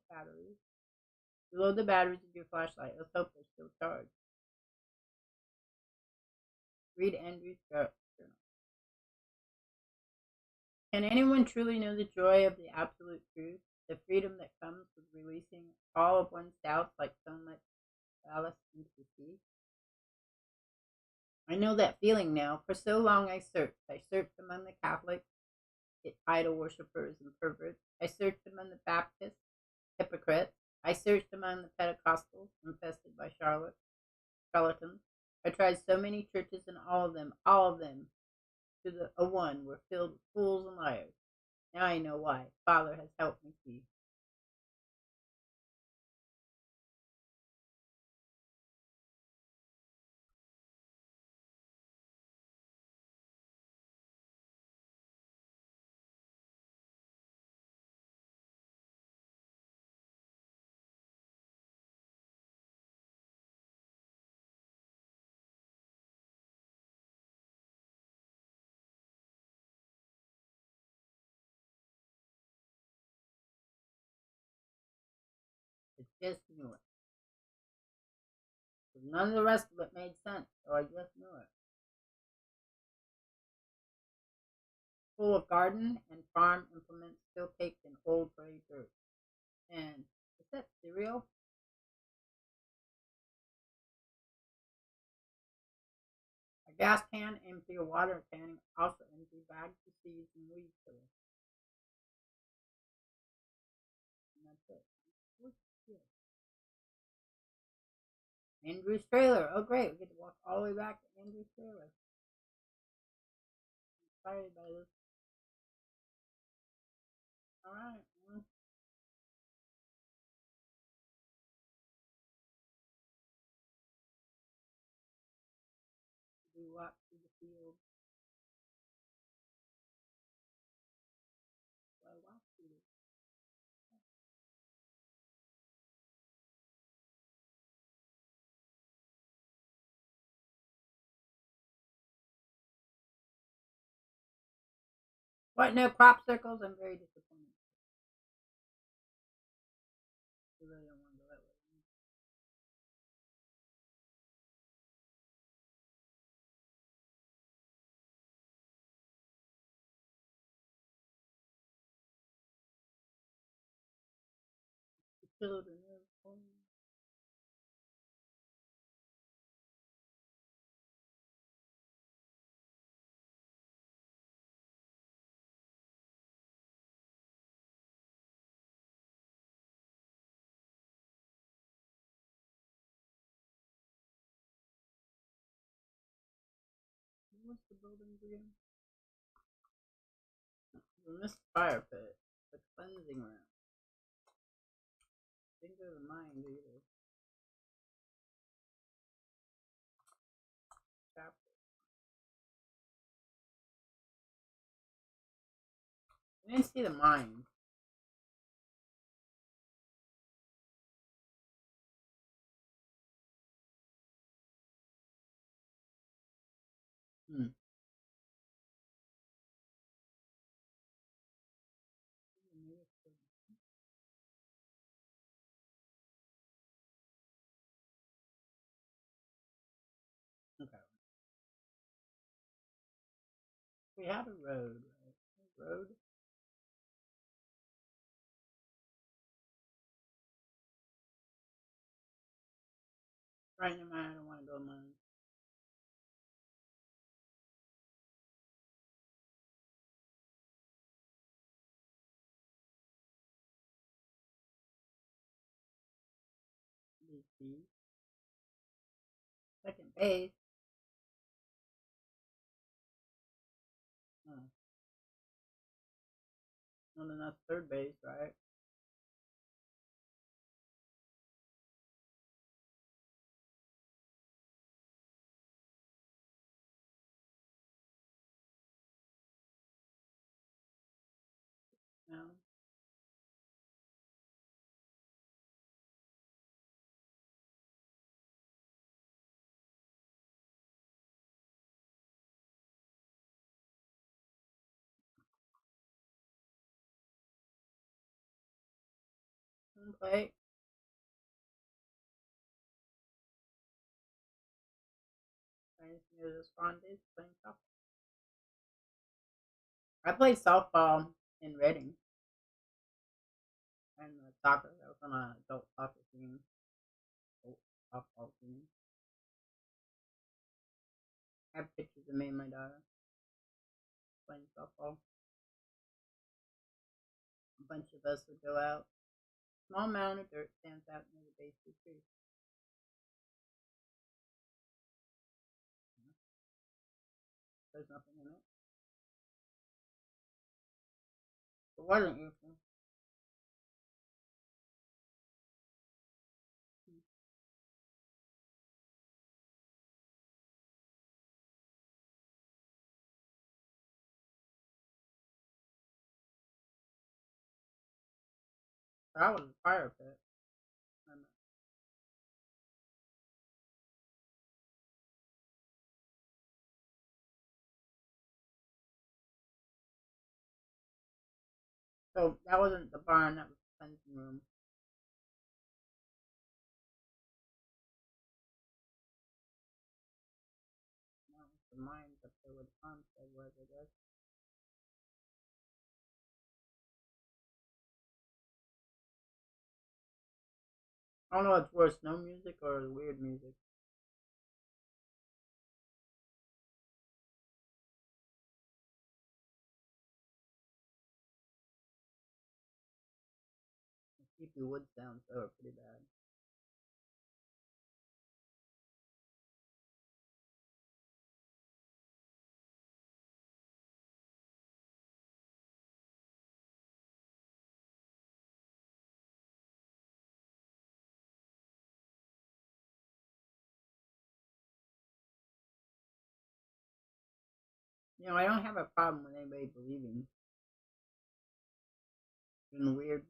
Batteries. Reload the batteries of your flashlight. Let's hope they're still charged. Read Andrew's journal. Can anyone truly know the joy of the absolute truth? The freedom that comes with releasing all of one's doubts like sunlit ballast into the sea? I know that feeling now. For so long I searched. I searched among the Catholics, idol worshippers and perverts. I searched among the Baptists, hypocrites. I searched among the Pentecostals, infested by charlatans. I tried so many churches, and all of them, to a one, were filled with fools and liars. Now I know why. Father has helped me see. I just knew it. None of the rest of it made sense, so I just knew it. Full of garden and farm implements still caked in old gray dirt. And is that cereal? A gas can, empty, a water can, also empty, bags of seeds and weed killer. And that's it. What's this? Andrew's trailer. Oh, great. We get to walk all the way back to Andrew's trailer. I'm excited by this. All right. We walk through the field. So I walk through this. What? No crop circles? I'm very disappointed. I really don't want to go that way. The children are home. What's the building again? The mist fire pit. The cleansing room. Didn't go to the mines either. Chapter. I didn't see the mines. Hmm. Okay. We have a road, right? A road. Right in mind, I don't want to go mine. DC. Second base. Oh. Well, then that's third base, right? No. and play. Friends near the Swandays playing softball. I played softball in Reading and soccer. I was on an adult soccer team, adult softball team. I have pictures of me and my daughter playing softball. A bunch of us would go out. Small mound of dirt stands out near the base of the tree. There's nothing in it. It wasn't useful. That was a fire pit. So that wasn't the barn, that was the fencing room. That was the mines up there where the farmstead was, I guess. I don't know what's worse, no music or weird music. The creepy wood sounds though are pretty bad. You know, I don't have a problem with anybody believing in weird,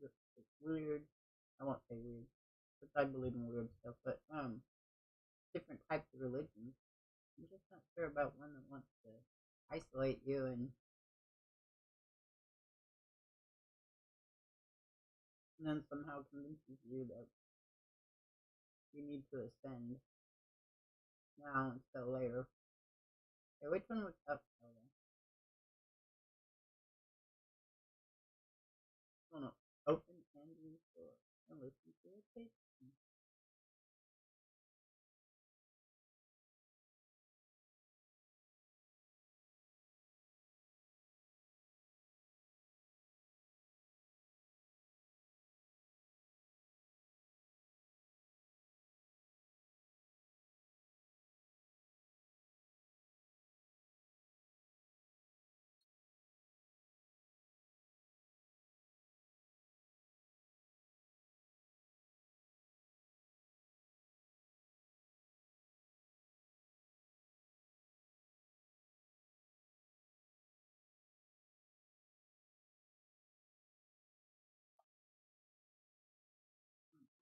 I won't say weird, because I believe in weird stuff, but different types of religions. I'm just not sure about one that wants to isolate you and then somehow convinces you that you need to ascend now instead of later. Okay, which one was up? Oh no, open ending for listen to it, please.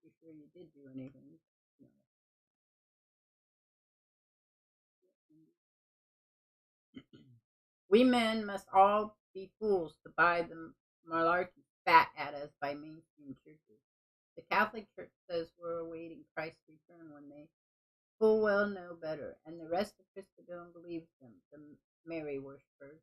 Pretty sure you did do anything. No. We men must all be fools to buy the malarkey spat at us by mainstream churches. The Catholic Church says we're awaiting Christ's return when they full well know better, and the rest of Christendom believes them, the Mary worshippers.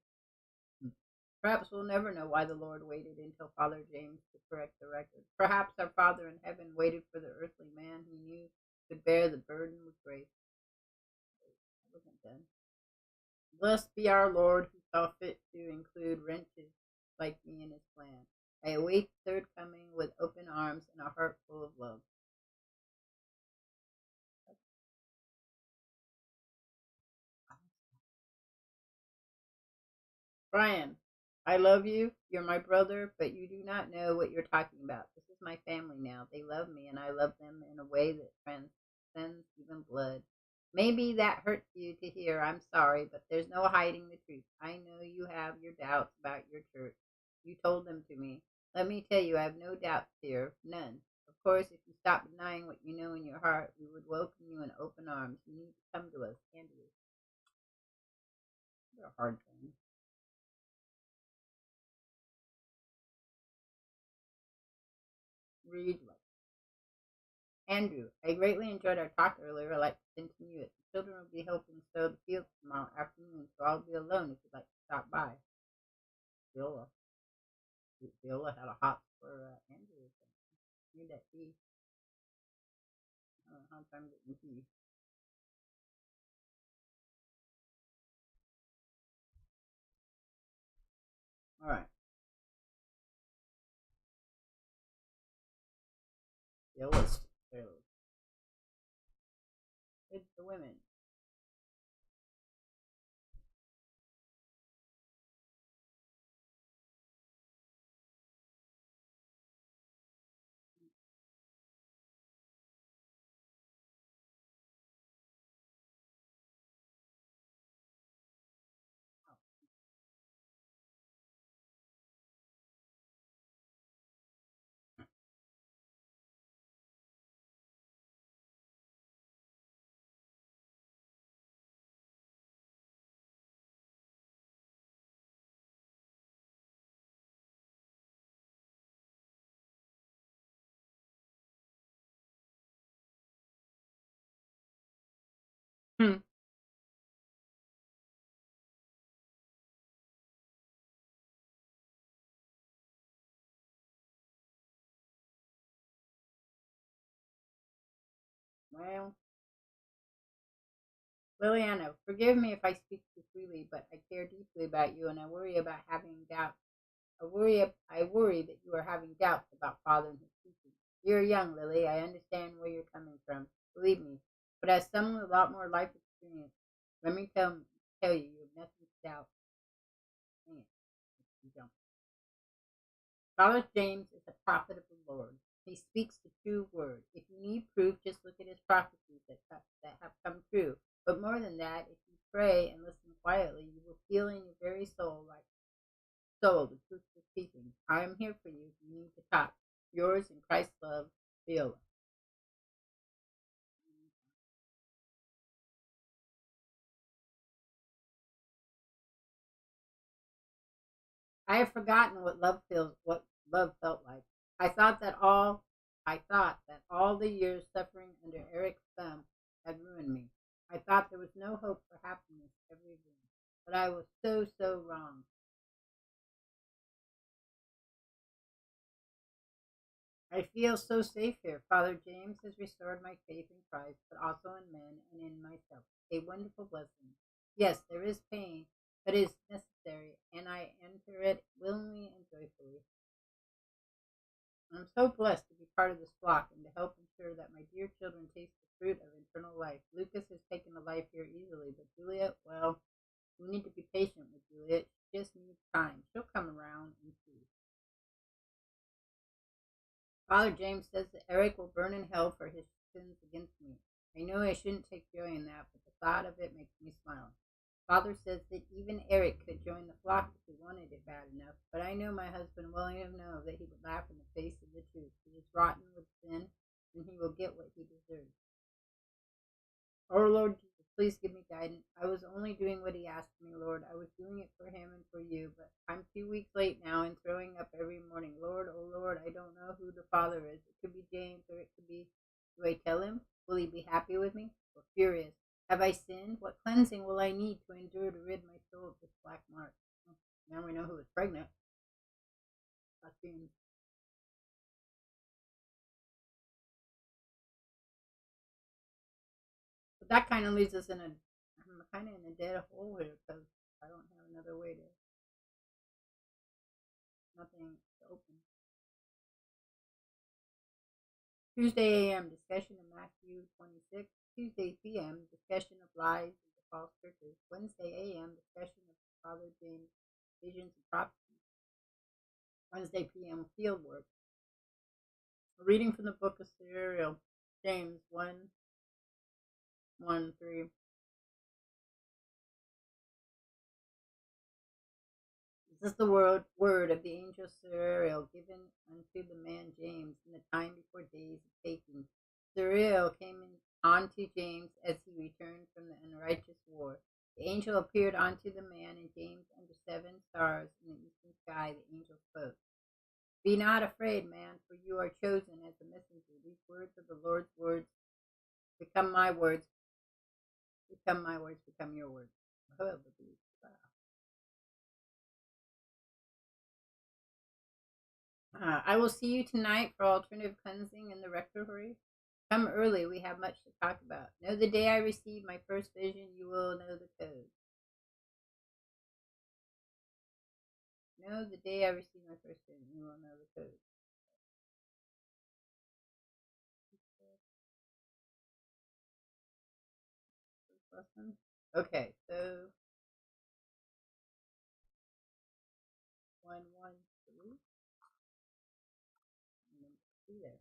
Perhaps we'll never know why the Lord waited until Father James to correct the record. Perhaps our Father in heaven waited for the earthly man he knew could bear the burden with grace. I wasn't done. Blessed be our Lord who saw fit to include wretches like me in his plan. I await the third coming with open arms and a heart full of love. Brian, I love you. You're my brother, but you do not know what you're talking about. This is my family now. They love me, and I love them in a way that transcends even blood. Maybe that hurts you to hear. I'm sorry, but there's no hiding the truth. I know you have your doubts about your church. You told them to me. Let me tell you, I have no doubts here. None. Of course, if you stop denying what you know in your heart, we would welcome you in open arms. You need to come to us, Andrew. They're a hard thing. Read like Andrew, I greatly enjoyed our talk earlier. I'd like to continue it. The children will be helping sow the fields tomorrow afternoon, so I'll be alone if you'd like to stop by. Viola. Viola had a hot for Andrew or something. Need that tea. I don't know how I'm getting tea. All right. Viola's fairly. It's the women. Hmm. Well, Liliana, forgive me if I speak too freely, but I care deeply about you, and I worry about having doubts. I worry that you are having doubts about Father and his teaching. You're young, Lily. I understand where you're coming from. Believe me. But as someone with a lot more life experience, let me tell you, you have nothing to doubt. Man, you don't. Father James is a prophet of the Lord. He speaks the true word. If you need proof, just look at his prophecies that have come true. But more than that, if you pray and listen quietly, you will feel in your very soul like the truth is speaking. I am here for you if you need to talk. Yours in Christ's love, Viola. I have forgotten what love felt like. I thought that all I thought that all the years suffering under Eric's thumb had ruined me. I thought there was no hope for happiness ever again. But I was so wrong. I feel so safe here. Father James has restored my faith in Christ, but also in men and in myself. A wonderful blessing. Yes, there is pain, but it is necessary, and I enter it willingly and joyfully. I'm so blessed to be part of this flock and to help ensure that my dear children taste the fruit of eternal life. Lucas has taken a life here easily, but Juliet, well, we need to be patient with Juliet. She just needs time. She'll come around and see. Father James says that Eric will burn in hell for his sins against me. I know I shouldn't take joy in that, but the thought of it makes me smile. Father says that even Eric could join the flock if he wanted it bad enough, but I know my husband well enough to know that he would laugh in the face of the truth. He is rotten with sin, and he will get what he deserves. Oh, Lord Jesus, please give me guidance. I was only doing what he asked me, Lord. I was doing it for him and for you, but I'm 2 weeks late now and throwing up every morning. Lord, oh Lord, I don't know who the father is. It could be James or it could be. Do I tell him? Will he be happy with me or furious? Have I sinned? What cleansing will I need to endure to rid my soul of this black mark? Now we know who is pregnant. That's James. But that kind of leaves us in a, I'm kind of in a dead hole here because I don't have another way to, nothing to open. Tuesday a.m. discussion of Matthew 26. Tuesday p.m. discussion of lies of the false churches. Wednesday a.m. discussion of Father James' visions and prophecies. Wednesday p.m. field work. A reading from the book of Serial, James 1:1-3. This is the word of the angel Suriel given unto the man James in the time before days of taking. Suriel came unto James as he returned from the unrighteous war. The angel appeared unto the man, and James under 7 stars in the eastern sky. The angel spoke. Be not afraid, man, for you are chosen as a messenger. These words are the Lord's words. Become my words. Become my words. Become your words. I will see you tonight for alternative cleansing in the rectory. Come early. We have much to talk about. Know the day I receive my first vision, you will know the code. Know the day I receive my first vision, you will know the code. Lesson. Okay, so 113. See there.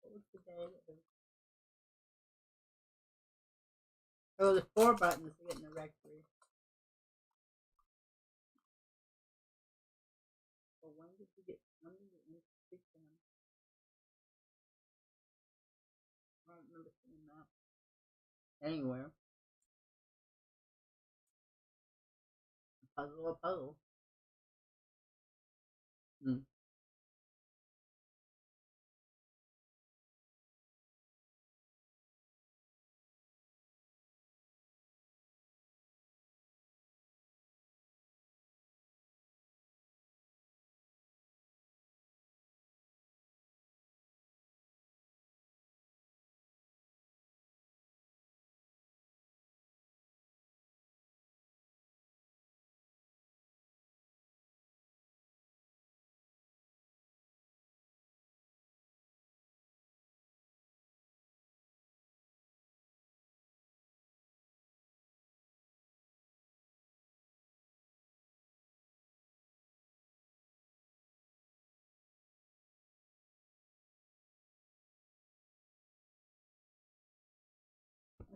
What was the day that was? Oh, there's 4 buttons to get in the rectory. Well, when did you speak to him? I don't remember seeing that anywhere. A puzzle. Hmm.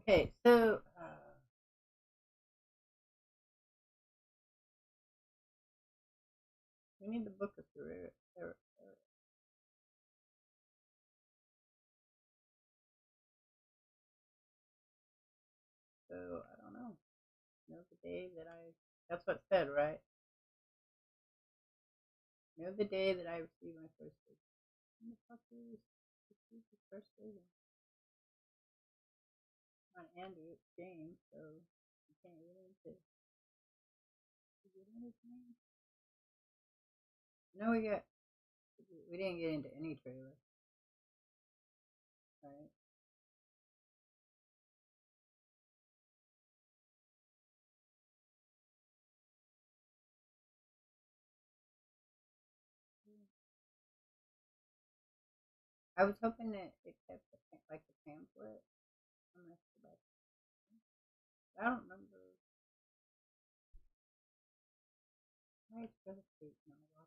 Okay, so we need the book of Surrey. So I don't know. Know the day that I. That's what it said, right? Know the day that I received my first vision. When the fuck did you receive the first vision? Not Andrew, it's James, so you can't get into. Did you get into his name? No, we didn't get into any trailer, right? I was hoping that it kept like the pamphlet. I'm gonna go back. I don't remember. Why it's Brother Street now?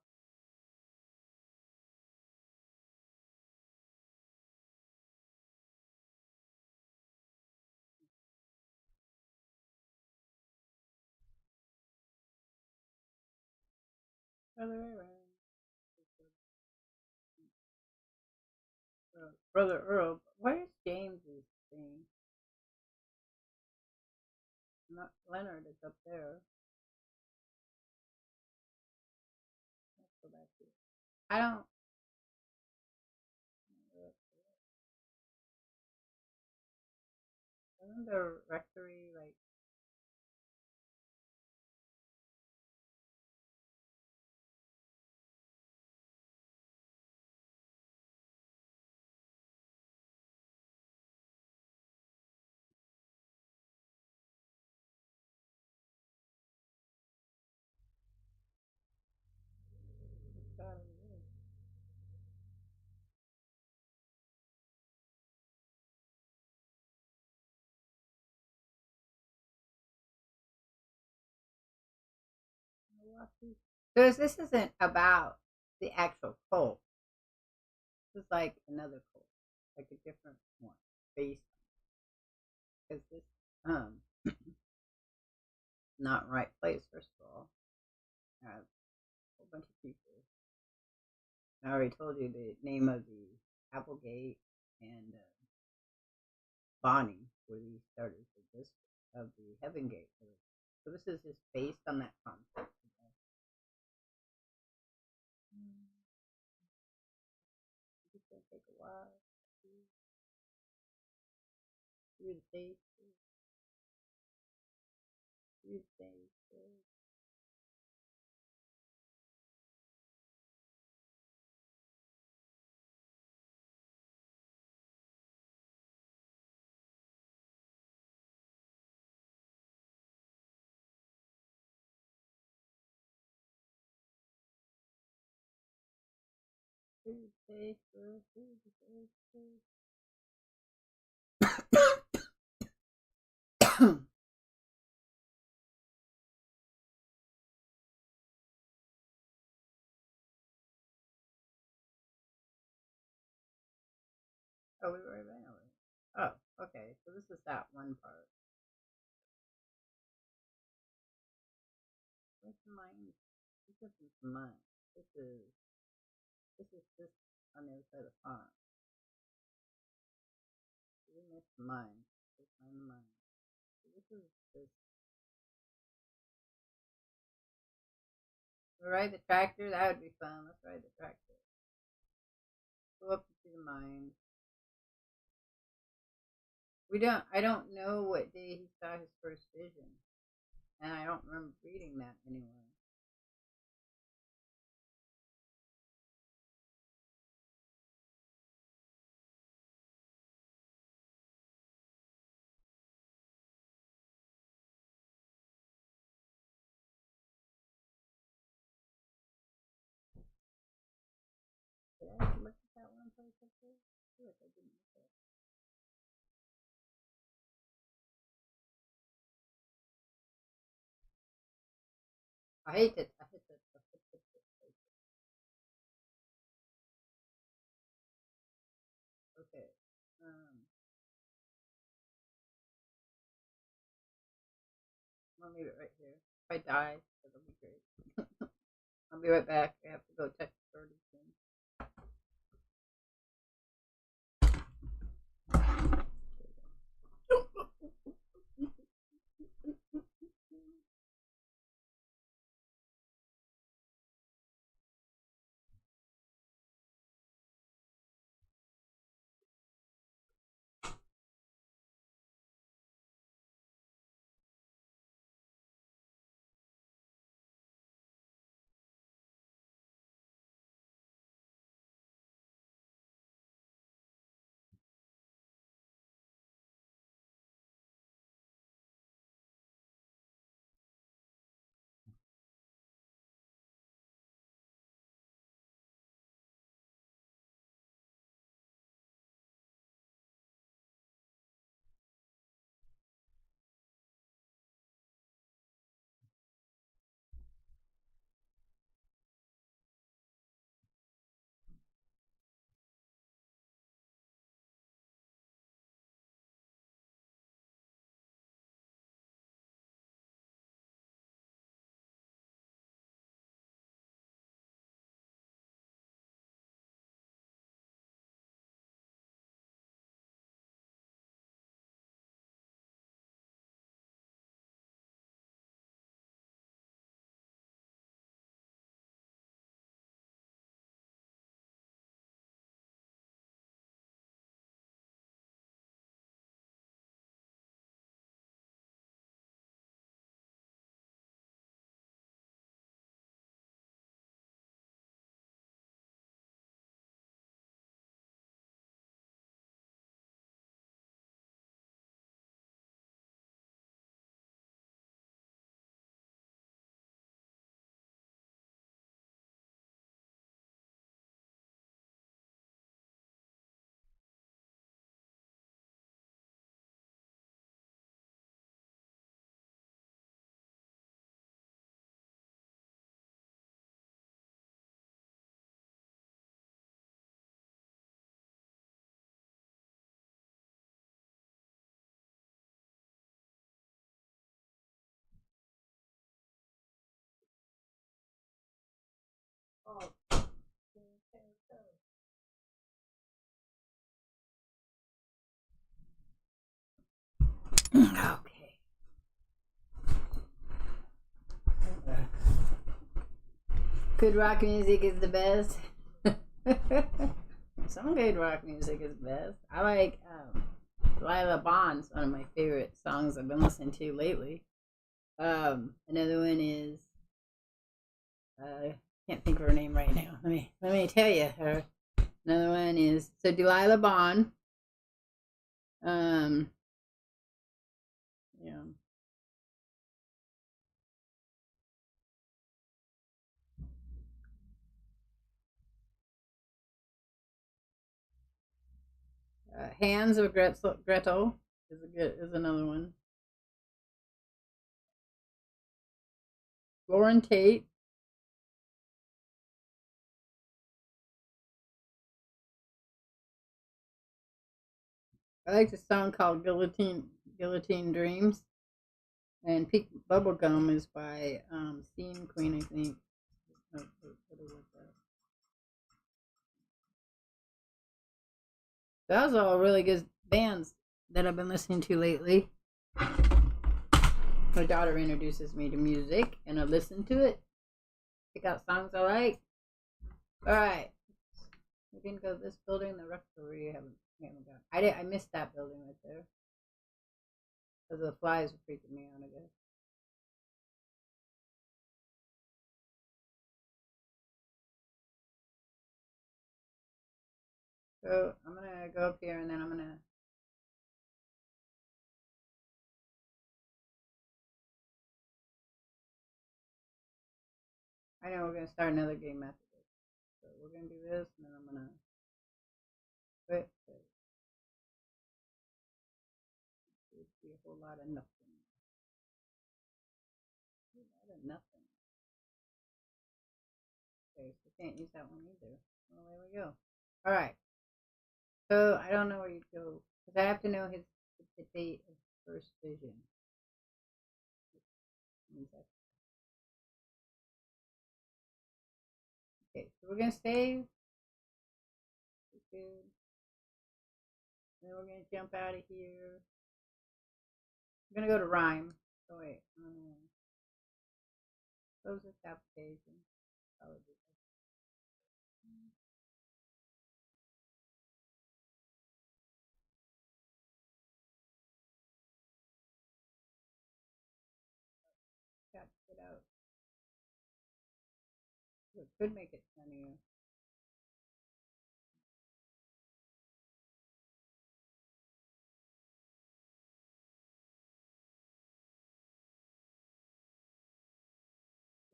Brother Aaron. Brother Earl. Where's James's thing? Not Leonard is up there. Let's go back here. I don't. Isn't the rectory like? God, because this isn't about the actual cult. This is like another cult, like a different one, based because this not right place. First of all, I have a whole bunch of people. I already told you the name of the Applegate and Bonnie were the starters of this. of the Heaven Gate. So this is just based on that concept. It's gonna take a while. Through the stage. Through the stage. Through the stage. Through the stage. Oh, we were right away. Oh, okay. So this is that one part. Where's the mine? This is mine. This is this on the other side of the farm. We missed mine. Let's find the mine. So this is this. We ride the tractor. That would be fun. Let's ride the tractor. Go up to the mine. I don't know what day he saw his first vision, and I don't remember reading that anywhere. Did I look at that one place up there? I feel like I didn't look at it. I hate it. I hate it. Okay. I'm gonna leave it right here. If I die, that'll be great. I'll be right back. I have to go text Birdie soon. Oh, okay. Good rock music is the best. Some good rock music is best. I like Lila Bond's one of my favorite songs I've been listening to lately. Another one is can't think of her name right now. Let me tell you her. Another one is so Delilah Bond. Yeah. Hands of Gretel is another one. Lauren Tate. I like the song called Guillotine Dreams. And Pink Bubblegum is by Scene Queen, I think. Those are all really good bands that I've been listening to lately. My daughter introduces me to music, and I listen to it. Pick out songs I like. All right, we can go to this building, the rectory. Haven't gone. I missed that building right there because the flies are freaking me out. I guess. So I'm gonna go up here, and then I'm gonna. I know we're gonna start another game after this. So we're gonna do this, and then I'm gonna quit. It's be a whole lot of nothing. A lot of nothing. Okay, so can't use that one either. Well, there we go. All right. So I don't know where you go because I have to know the date of first vision. Okay, so we're gonna save. Good. And then we're gonna jump out of here. We're gonna go to Rhyme. Oh wait, close this application. Probably. Got to get out. It could make it funnier.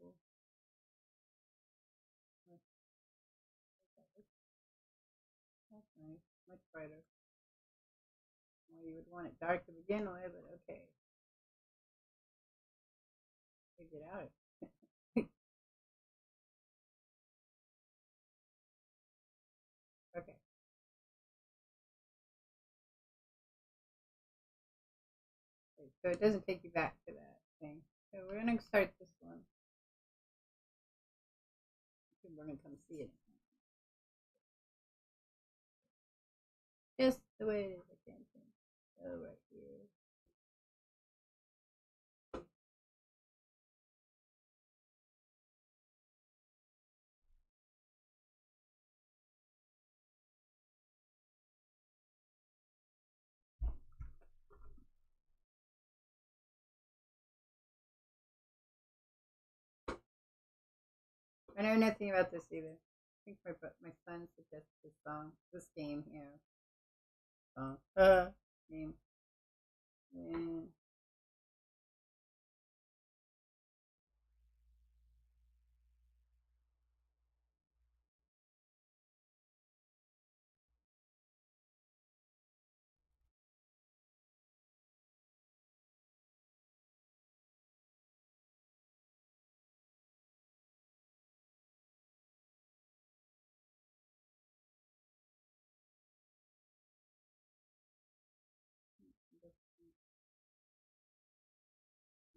Cool. That's nice. Much brighter. Well, you would want it dark to begin with, but okay. Get out. Okay. So it doesn't take you back to that thing. So we're gonna start this one. We're gonna come see it. Just the way it is, I can't think. Oh, right here. I know nothing about this either. I think my son suggested this game here. Game. And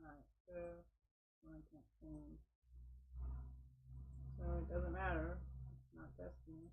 alright, so I can't change. So it doesn't matter. It's not Destiny.